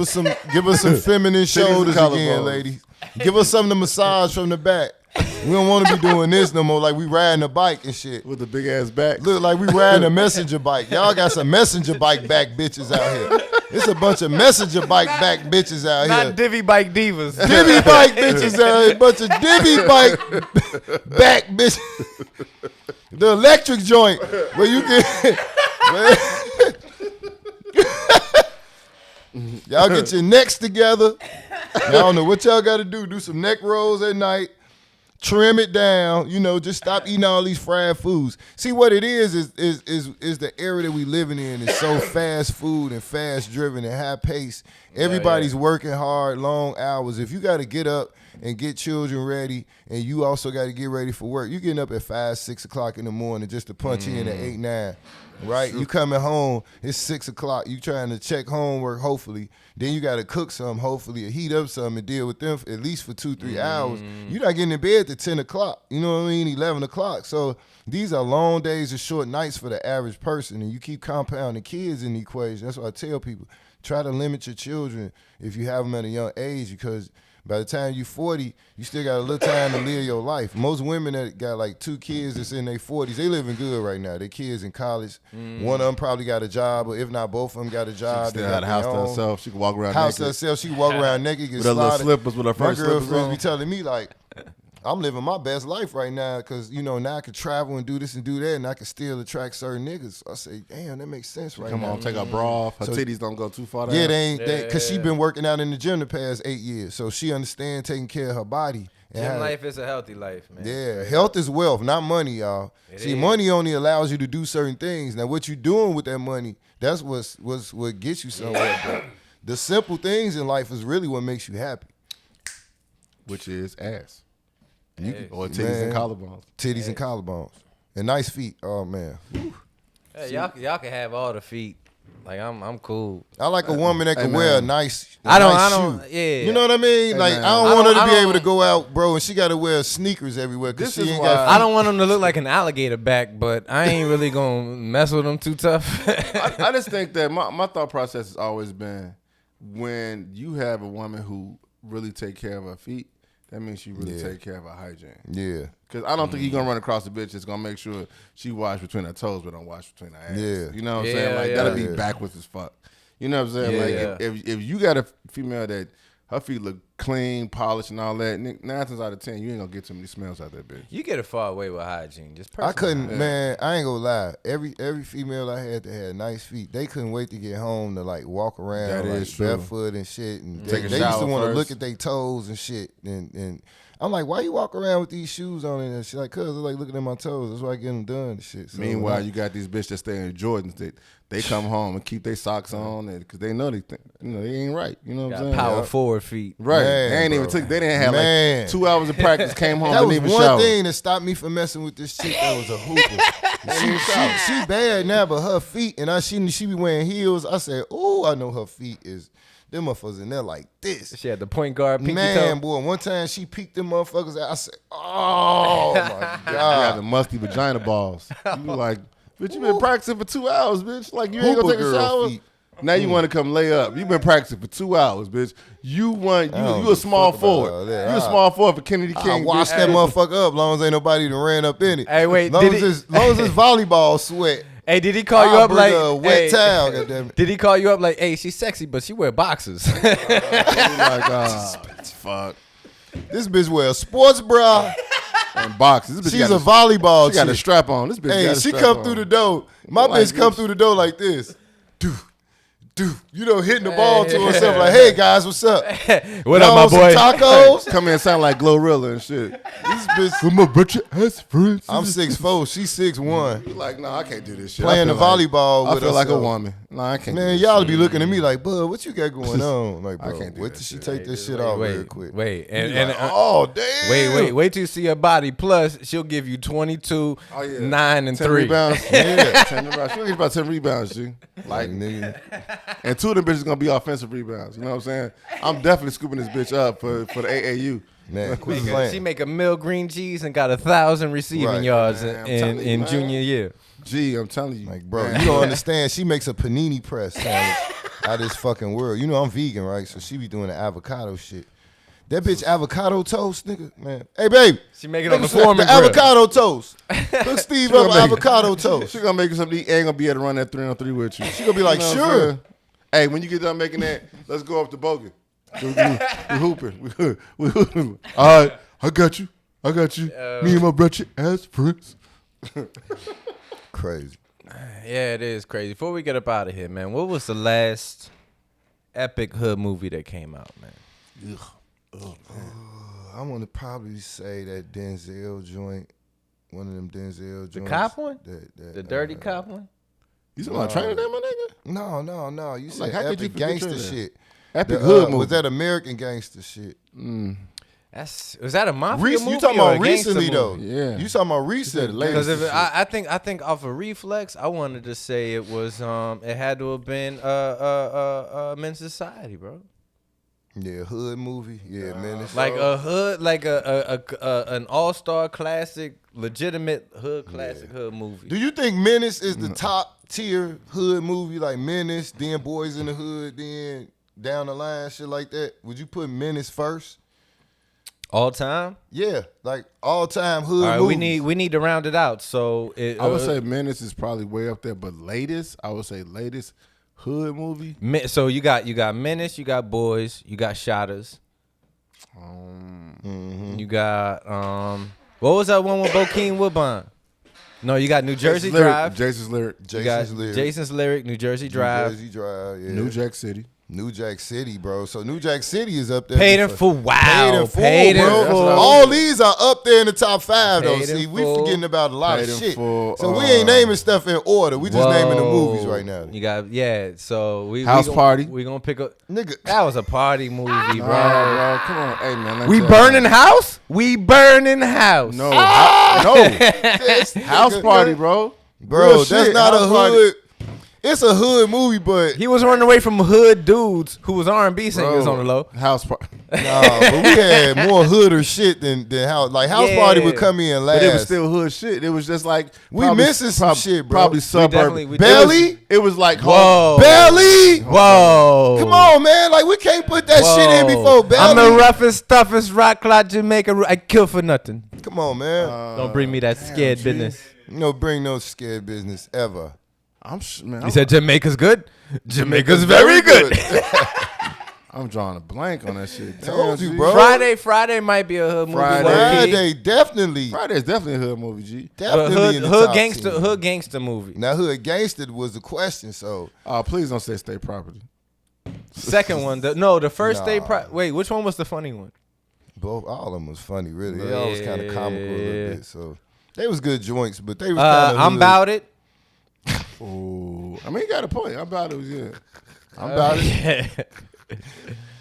us some feminine shoulders again, ladies. Give us something to massage from the back. We don't want to be doing this no more. Like we riding a bike and shit with a big ass back. Look like we riding a messenger bike. Y'all got some messenger bike back bitches out here. It's a bunch of messenger bike back bitches out here. Not divvy bike divas. Divvy bike bitches out here. A bunch of divvy bike back bitches. The electric joint where you can. Y'all get your necks together. Y'all don't know what y'all got to do. Do some neck rolls at night. Trim it down. You know, just stop eating all these fried foods. See, what it is the area that we living in is so fast food and fast driven and high pace. Everybody's working hard, long hours. If you got to get up and get children ready, and you also got to get ready for work, you getting up at 5, 6 o'clock in the morning just to punch in at 8, 9. Right? You coming home, it's 6 o'clock. You trying to check homework, hopefully. Then you got to cook something, hopefully, or heat up something and deal with them for at least for 2, 3 hours. You're not getting in bed till 10 o'clock. You know what I mean? 11 o'clock. So these are long days and short nights for the average person, and you keep compounding kids in the equation. That's why I tell people, try to limit your children if you have them at a young age, because by the time you're 40, you still got a little time to live your life. Most women that got like 2 kids that's in their 40s, they living good right now. Their kids in college. One of them probably got a job, or if not, both of them got a job. She still got a house to herself. She can walk around house naked. to herself. She can walk around naked, get with her little slippers, with her My first slippers girlfriends on. be telling me, like, I'm living my best life right now because, you know, now I can travel and do this and do that, and I can still attract certain niggas. I say, damn, that makes sense right Come now. on, take her bra off. Her titties don't go too far down. Yeah, they ain't, because she been working out in the gym the past 8 years, so she understand taking care of her body. Gym life is a healthy life, man. Yeah, health is wealth, not money, y'all. See, money only allows you to do certain things. Now, what you doing with that money, that's what gets you somewhere. But the simple things in life is really what makes you happy. Which is ass. Or titties Man. and collarbones. Titties and collarbones. And nice feet. Oh, man. Hey, y'all can have all the feet. Like I'm cool. I like a woman that can wear a nice I nice don't. shoe. Yeah. You know what I mean? Like, man. I don't want her to be able to go out, bro, and she got to wear sneakers everywhere because she ain't got feet. I don't want them to look like an alligator back, but I ain't really gonna mess with them too tough. I just think that my thought process has always been, when you have a woman who really take care of her feet, that means she really take care of her hygiene. Yeah. Because I don't think you're going to run across a bitch that's going to make sure she wash between her toes but don't wash between her ass. Yeah. You know what I'm saying? Like, that'll be backwards as fuck. You know what I'm saying? Yeah. Like, if you got a female that her feet look clean, polished, and all that. 9 times out of 10, you ain't gonna get too many smells out that bitch. You get it far away with hygiene. Just I couldn't, personal. man. I ain't gonna lie. Every female I had that had nice feet, they couldn't wait to get home to like walk around That like is true. barefoot and shit. And Take a they used shower to want to first. look at their toes and shit. And I'm like, why you walk around with these shoes on and shit? Like, cause they're like looking at my toes. That's why I get them done and shit. So, Meanwhile, you got these bitches that stay in Jordans. They come home and keep their socks on because they know they ain't right. You know what I'm Got saying? power forward feet. Right. Man, they ain't bro. even took. They didn't have Man. like 2 hours of practice. Came home. that Didn't was even one shower. thing that stopped me from messing with this chick that was a hooper. she bad now, but her feet, and she be wearing heels. I said, oh, I know her feet is, them motherfuckers in there like this. She had the point guard pinky Man, toe. boy, one time she peeked them motherfuckers out. I said, oh, my You have God. the musty vagina balls. You like, bitch, you been practicing for 2 hours, bitch. Like you ain't gonna Hooper take a girl shower. feet. Now you want to come lay up. You been practicing for 2 hours, bitch. You don't a give small a fuck about all forward. that. You a small forward for Kennedy I King. wash bitch. that motherfucker up long as ain't nobody that ran up in it. Hey, wait, long did as it's volleyball sweat. Hey, did he call you I'll up bring like a wet hey, towel, goddammit. Did he call you up like, hey, she's sexy, but she wear boxers? You like, fuck. This bitch wear a sports bra. And boxes. This bitch She's got a volleyball She got a chick. strap on. This bitch Hey, got a she strap come on. through the door. My Like bitch come this. through the door like this. You know, hitting the ball to herself like, hey, guys, what's up? What Y'all up, my want boy? some tacos? Come in and sound like Glorilla and shit. This bitch, Come on, but your ass friends. I'm 6'4", she's 6'1". You like, no, I can't do this shit. Playing I the feel like- volleyball I with feel like a herself. woman. No, I can't. Man, do this y'all shit. be looking at me like, bud, what you got going on? Like, I bro, can't do wait that till she shit. take this shit off real quick. Wait, You and like, oh, damn. wait till you see her body. Plus, she'll give you 22, Oh, yeah. 9, and 10 3. rebounds. Yeah. 10 rebounds. She gonna get about 10 rebounds, G. Like, nigga. And 2 of them bitches gonna be offensive rebounds. You know what I'm saying? I'm definitely scooping this bitch up for the AAU. Man, quit She playing. make a meal green cheese and got 1,000 receiving Right. yards Man, I'm in telling you, man. junior year. G, I'm telling you. Like, bro, man. you don't understand. She makes a panini press sandwich out of this fucking world. You know I'm vegan, right? So she be doing the avocado shit. That bitch avocado toast, nigga, man. Hey, babe. She make it on the Make some- foreman the grill. avocado toast. Cook Steve up gonna make- avocado toast. She gonna make you something to eat. Ain't gonna be able to run that 3-on-3 with you. She gonna be like, You know what sure. I'm saying? Hey, when you get done making that, let's go up to Bogan. We hooping. We hooping. All right, I got you. Me and my brother as friends. Crazy. Yeah, it is crazy. Before we get up out of here, man, what was the last epic hood movie that came out, man? I want to probably say that Denzel joint, one of them Denzel joints. The cop one? That, The dirty cop one? You talking about training that, my nigga? No. You said Like, how could you epic forget gangster that? shit. Epic The, hood movie. was that American gangster shit? Was that a mafia movie? You talking or a about gangster recently though? movie? Yeah. You talking about recent? latest. Because gangster I think off of Reflex, I wanted to say it was it had to have been Men's Society, bro. shit. Yeah, hood movie. Yeah, man. It's Like a hood, like an all-star classic, legitimate hood classic hood movie. Do you think Menace is the top tier hood movie? Like Menace, then Boys in the Hood, then down the line, shit like that? Would you put Menace first? All time? Yeah, like all time hood All right, movies. we need to round it out. So I would say Menace is probably way up there, but I would say latest hood movie. So you got Menace, you got Boys, you got Shotters. You got what was that one with Bokeem Woodbine? No, you got New Jersey Drive. Jason's Lyric. You got Jason's Lyric. Jason's Lyric, New Jersey Drive. Jersey Drive, yeah. New Jack City. New Jack City, bro. So New Jack City is up there. Paid in full. Wow. Paid in full, Paid in bro. full. All these are up there in the top 5, though. Paid in See, we full. forgetting about a lot Paid of in shit. full, So we ain't naming stuff in order. We just naming the Whoa. movies right now. You got So House Party. We gonna pick up. Nigga, That was a party movie, bro. Bro, come on. Hey, man. let me We tell you. burning house. We burning house. No. this House nigga- Party, bro. Bro, Real that's shit. not House a Party. hood. It's a hood movie, but He was running away from hood dudes who was R&B singers Bro, on the low. House Party. nah, but we had more hooder shit than house. Like House Yeah. Party would come in last. But it was still hood shit. It was just like We missing some shit, bro. Probably We suburban. we Belly? It was like Whoa. Belly. Whoa. Come on, man. Like we can't put that shit in before Belly. I'm the roughest, toughest rock clot Jamaica. I kill for nothing. Come on, man. Don't bring me that scared business. No, bring no scared business ever. Man. He said Jamaica's good. Jamaica's very good. I'm drawing a blank on that shit. Told you, G. bro. Friday might be a hood movie. Friday, definitely. Friday's definitely a hood movie, G. Definitely in the hood top gangster, 10. hood gangster movie. Now, hood gangster was the question, so. Please don't say state property. Second one, the first Nah. Wait, which one was the funny one? Both, all of them was funny, really. They Yeah. all was kind of comical a little bit, so. They was good joints, but they was kind of I'm about it. Ooh, I mean, you got a point. I'm about it. Yeah, I'm about it.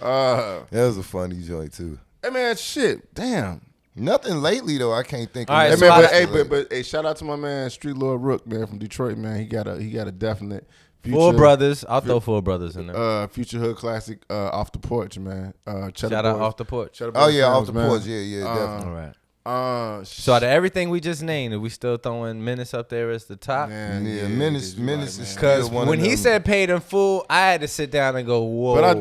That was a funny joint, too. Hey man, shit, damn. Nothing lately, though. I can't think of All right, Hey nothing so man, lately. but shout out to my man Street Lord Rook, man, from Detroit, man. He got a definite future, Four Brothers. I'll throw Four Brothers in there. future hood classic, Off the Porch, man. Cheddar Shout out Boys. Off the Porch. Cheddar Oh, Boys yeah, off films, the man. porch. Yeah, definitely. All right. Uh, So out of everything we just named, are we still throwing Menace up there as the top? man, Yeah, Menace you're right, is man. still Because one when of he them. said paid in full, I had to sit down and go, whoa. but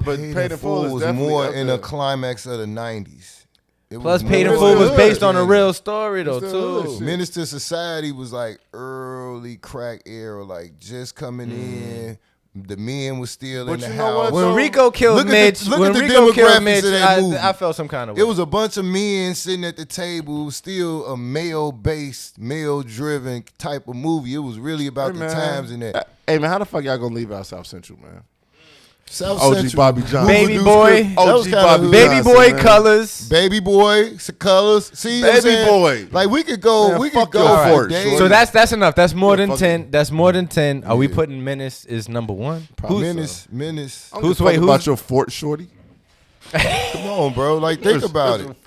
Paid Paid in Full is was definitely more up in there. the climax of the 90s. It Plus, was paid in more full was hood. based on a than- real story, though, It's still hood too. shit. Menace to Society was like early crack era, like just coming in. The men was still But in the you know what, house. When So, Rico killed look at Mitch, the- look when at the Rico killed demographics Mitch, of that movie. I felt some kind of way. It was a bunch of men sitting at the table. It was still a male-based, male-driven type of movie. It was really about Hey, the man. times in that. Hey man, how the fuck y'all gonna leave out South Central, man? South OG Central, Bobby Johnson. Baby Voodoo Boy. Script, that was OG kinda Bobby hood. Baby Johnson, Boy man. Colors. Baby Boy, Colors. See, what I'm Baby saying? Boy. Like we could go, Man, we fuck could go your for fort, days. shorty. So that's enough. That's more Yeah, than fuck 10. it. That's more than 10. Are we Yeah. putting Menace is number one? Probably Menace. I don't Who's- give a wait, fuck who's- about your fort, shorty? Come on, bro. Like think about it.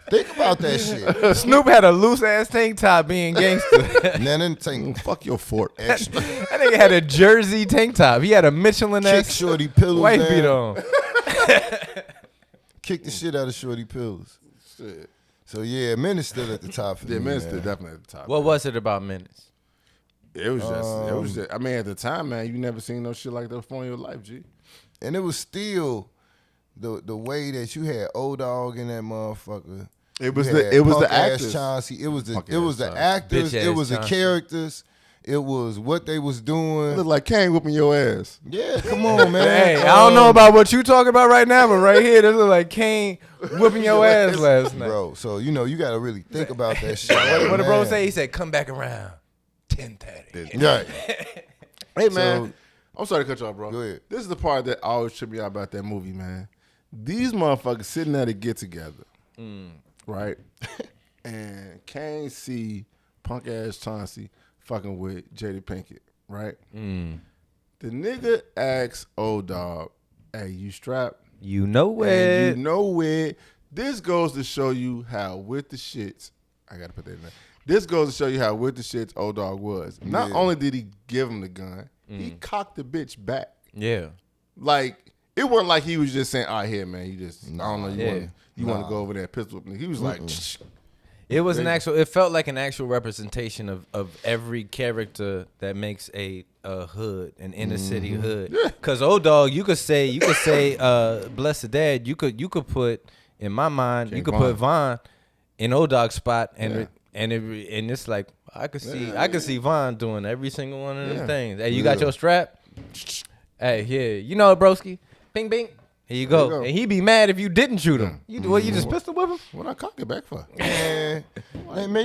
Think about that shit. Snoop had a loose ass tank top being gangster. And then think Fuck your fort. extra. That nigga had a jersey tank top. He had a Michelin Kick ass shorty pillows white down. beat on. Kick the shit out of shorty pillows. Shit. So yeah, Menace still at the top for Yeah, me, man, man. still definitely at the top. What was it about Menace? It was just. I mean, at the time, man, you never seen no shit like that before in your life, G. And it was still the way that you had old dog in that motherfucker. It was You the had it was the punk-ass actors. Chauncey. It was the Punk-ass Chauncey. actors. Bitch-ass It was the Chauncey. characters. It was what they was It doing. looked like Kane whooping your ass. Yeah, come on, man. Hey, I don't know about what you talking about right now, but right here, this look like Kane whooping your ass last night. bro. So you know you got to really think about that shit. What did bro man. say? He said, "Come back around 10:30." Right. Hey man, I'm sorry to cut you off, bro. Go ahead. This is the part that always tripped me out about that movie, man. These motherfuckers sitting there to get together, right? And Kane see punk ass Chauncey fucking with J.D. Pinkett, right? The nigga asks old dog, "Hey, you strapped?" You know And it. you know it. This goes to show you how with the shits. I gotta put that in there. This goes to show you how with the shits old dog was. Not Yeah. only did he give him the gun, he cocked the bitch back. Yeah. Like it wasn't like he was just saying, "All right, here, man, you just I don't know, Yeah. you want to go over there and pistol whip me." He was like, It was an actual. It felt like an actual representation of every character that makes a hood, an inner city hood. Cause old dog, you could say, blessed dad. You could put in my mind, you could put Vaughn in old dog's spot, and and it's like I could see Vaughn doing every single one of them things. Hey, you got your strap? Hey, here, you know it, broski. Bing, bing. Here you go. And he be mad if you didn't shoot him. You just pistol whip him? "What I cock it back for?" Man,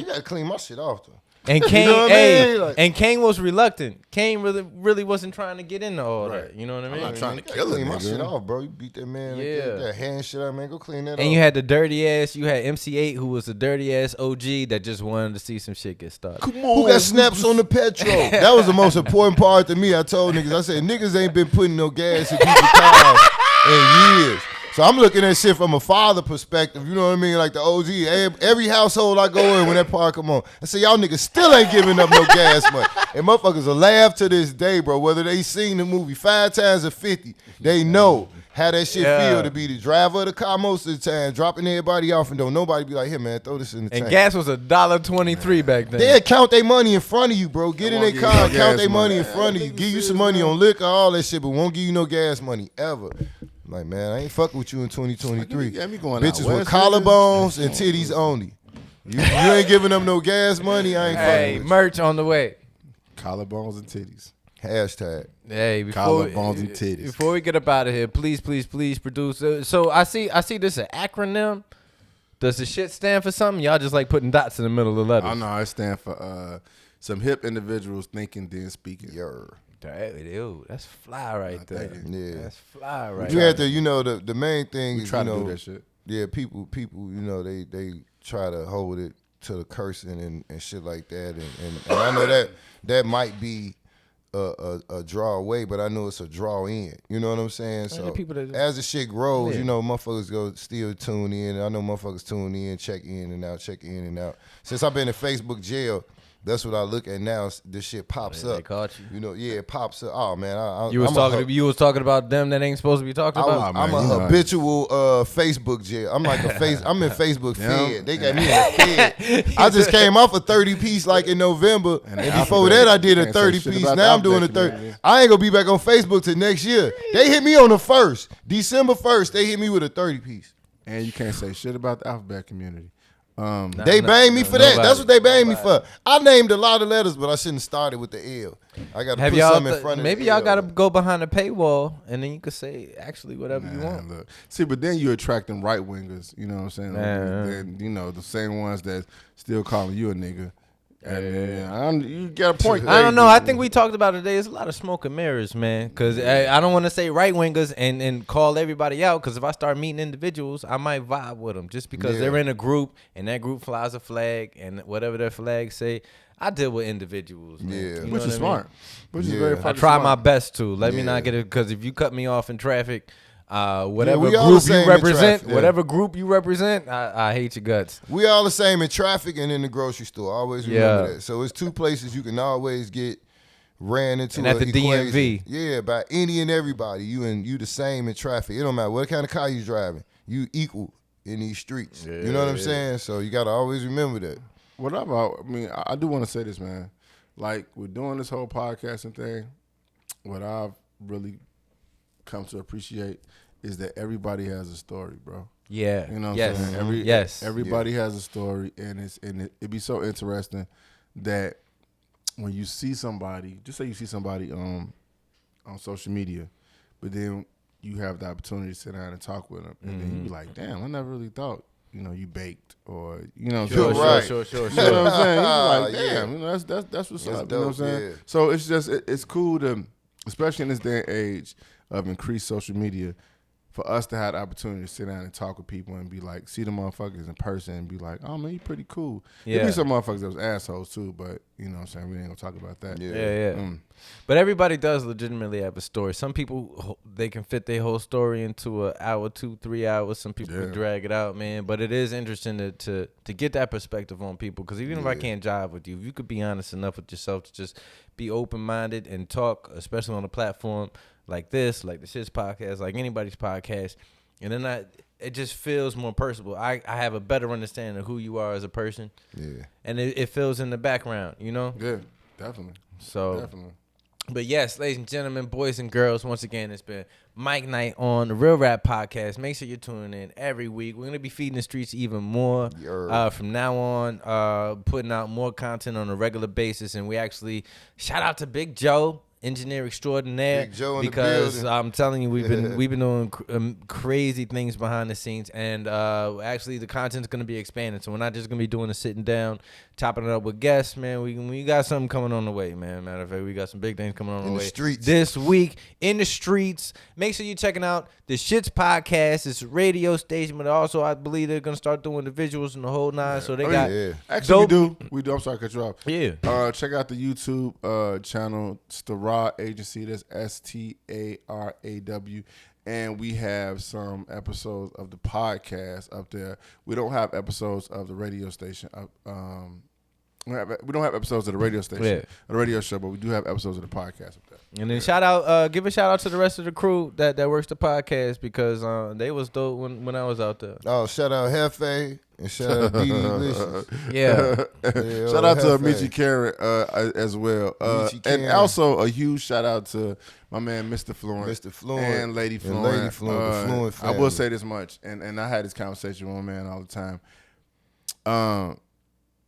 you gotta clean my shit off though. And Kane, know what I mean? Like- and Kane was reluctant. Kane really wasn't trying to get into all that. You know what I mean? not trying to You gotta kill a clean my nigga. shit off, bro. You beat that man. Like Yeah. that hand shit out, man. Go clean that off. And you had the dirty ass. You had MC8, who was a dirty ass OG that just wanted to see some shit get started. Who got snaps on the petrol? That was the most important part to me. I told niggas, I said, niggas ain't been putting no gas in people's cars in years. So I'm looking at shit from a father perspective. You know what I mean? Like the OG. Every household I go in when that part come on, I say, y'all niggas still ain't giving up no gas money. And motherfuckers will laugh to this day, bro. Whether they seen the movie 5 times or 50, they know how that shit feel to be the driver of the car most of the time, dropping everybody off and don't nobody be like, here, man, throw this in the And tank. gas was $1.23 back then. They'll count their money in front of you, bro. Get in won't their give you car, no count gas their money money. in front of you. Give you some money on liquor, all that shit, but won't give you no gas money ever. Like, man, I ain't fucking with you in 2023. Yeah, me going out Bitches with west, collarbones and titties only. You ain't giving them no gas money, I ain't Hey, fucking with merch on the way. Collarbones and titties. Hashtag. Hey, Collarbones and titties. Before we get up out of here, please, produce. So I see this an acronym. Does the shit stand for something? Y'all just like putting dots in the middle of the letters. Oh no, it stands for some hip individuals thinking then speaking. Ew, that's fly right there. Yeah, that's fly right. You have to, the main thing is, try to do that shit. Yeah, people, they try to hold it to the cursing and shit like that, and I know that might be a draw away, but I know it's a draw in. You know what I'm saying? So as the shit grows, motherfuckers go still tune in. I know motherfuckers tune in, check in and out. Since I've been in Facebook jail, that's what I look at now. This shit pops up. They caught you. It pops up. Oh man, you was talking about them that ain't supposed to be talking about. I'm a habitual Facebook jail. I'm like I'm in Facebook Fed. They got me in the Fed. I just came off a 30 piece like in November, and before that I did a 30 piece. Now I'm doing a 30. I ain't gonna be back on Facebook till next year. They hit me on the 1st, December 1st. They hit me with a 30 piece. And you can't say shit about the alphabet community. They banged me for that. That's what they banged me for. I named a lot of letters, but I shouldn't have started with the L. I got to put something in front of it. Maybe y'all got to go behind the paywall, and then you could say actually whatever you want. Look. See, but then you're attracting right wingers. You know what I'm saying? Then the same ones that still calling you a nigga. You got a point. I don't know. I think we talked about it today. There's a lot of smoke and mirrors, man. Because I don't want to say right wingers and call everybody out. Because if I start meeting individuals, I might vibe with them just because they're in a group and that group flies a flag and whatever their flag say. I deal with individuals, man. Yeah, which is smart. Which is very. I try my best to. Let me not get it. Because if you cut me off in traffic. Whatever group you represent, I hate your guts. We all the same in traffic and in the grocery store. Always remember that. So it's two places you can always get ran into. And at the equation. DMV. Yeah, by any and everybody. You the same in traffic. It don't matter what kind of car you driving. You equal in these streets. Yeah, you know what I'm saying? So you got to always remember that. I do want to say this, man. Like, we're doing this whole podcasting thing. What I've really come to appreciate is that everybody has a story, bro. Yeah. You know what I'm saying? Everybody has a story, and it'd be so interesting that when you see somebody, just say you see somebody on social media, but then you have the opportunity to sit down and talk with them, and then you be like, damn, I never really thought, you baked, or Sure. You know what I'm saying? You be like, damn, that's what's up. Dope, you know what I'm saying? Yeah. So it's just it's cool to, especially in this day and age of increased social media, for us to have the opportunity to sit down and talk with people and be like, see the motherfuckers in person and be like, oh man, you pretty cool. Yeah. There be some motherfuckers that was assholes too, but you know what I'm saying, we ain't gonna talk about that. Yeah. But everybody does legitimately have a story. Some people, they can fit their whole story into an hour, 2-3 hours. Some people can drag it out, man. But it is interesting to get that perspective on people, because even if I can't jive with you, if you could be honest enough with yourself to just be open-minded and talk, especially on a platform like this, like the Shit's podcast, like anybody's podcast, and then it just feels more personable. I have a better understanding of who you are as a person. Yeah. And it feels in the background, Yeah, definitely. So, but yes, ladies and gentlemen, boys and girls, once again, it's been Mike Knight on the Real Rap Podcast. Make sure you're tuning in every week. We're going to be feeding the streets even more from now on, putting out more content on a regular basis. And we actually shout out to Big Joe, engineer extraordinaire, Big Joe in because the I'm telling you, we've been doing crazy things behind the scenes, and actually the content's gonna be expanded. So we're not just gonna be doing a sitting down, chopping it up with guests, man. We got something coming on the way, man. Matter of fact, we got some big things coming on the way streets this week in the streets. Make sure you're checking out the Shit's podcast. It's a radio station, but also I believe they're gonna start doing the visuals and the whole nine. So they actually we do. I'm sorry to cut you off. Yeah. Check out the YouTube channel Staraw Agency. That's Staraw, and we have some episodes of the podcast up there. We don't have episodes of the radio station. We don't have episodes of the radio station, the radio show, but we do have episodes of the podcast up there. And then give a shout out to the rest of the crew that works the podcast, because they was dope when I was out there. Oh, shout out Hefe and shout out Dee Delicious. Yeah. Shout out to Michi Karen as well. And also a huge shout out to my man Mr. Fluent, and Lady Fluent. Fluent I will say this much, and I had this conversation with my man all the time.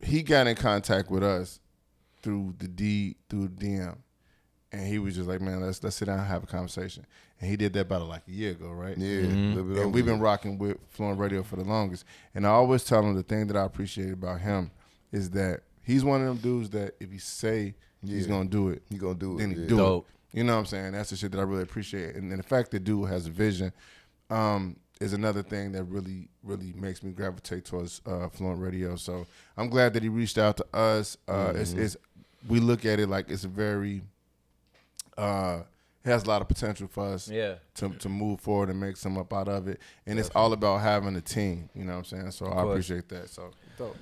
He got in contact with us through the DM, And he was just like, man, let's sit down and have a conversation. And he did that about like a year ago, right? Yeah. And we've been rocking with Fluent Radio for the longest. And I always tell him the thing that I appreciate about him is that he's one of them dudes that if he say he's gonna do it, he gonna do it. Then he Yeah. do Dope. it. You know what I'm saying? That's the shit that I really appreciate. And the fact that dude has a vision is another thing that really, really makes me gravitate towards Fluent Radio. So I'm glad that he reached out to us. It's we look at it like it's a very it has a lot of potential for us to move forward and make some up out of it. And it's all about having a team, you know what I'm saying? So I appreciate that. So dope.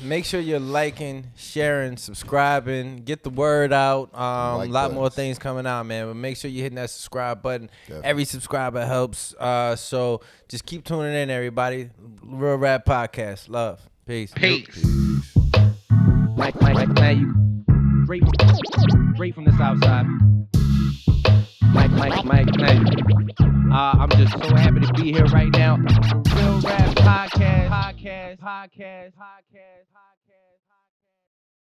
Make sure you're liking, sharing, subscribing, get the word out. A lot more things coming out, man. But make sure you're hitting that subscribe button. Definitely. Every subscriber helps. So just keep tuning in, everybody. Real Rap Podcast. Love. Peace. Mike, you straight from the south side. Mike, I'm just so happy to be here right now. Real Rap Podcast.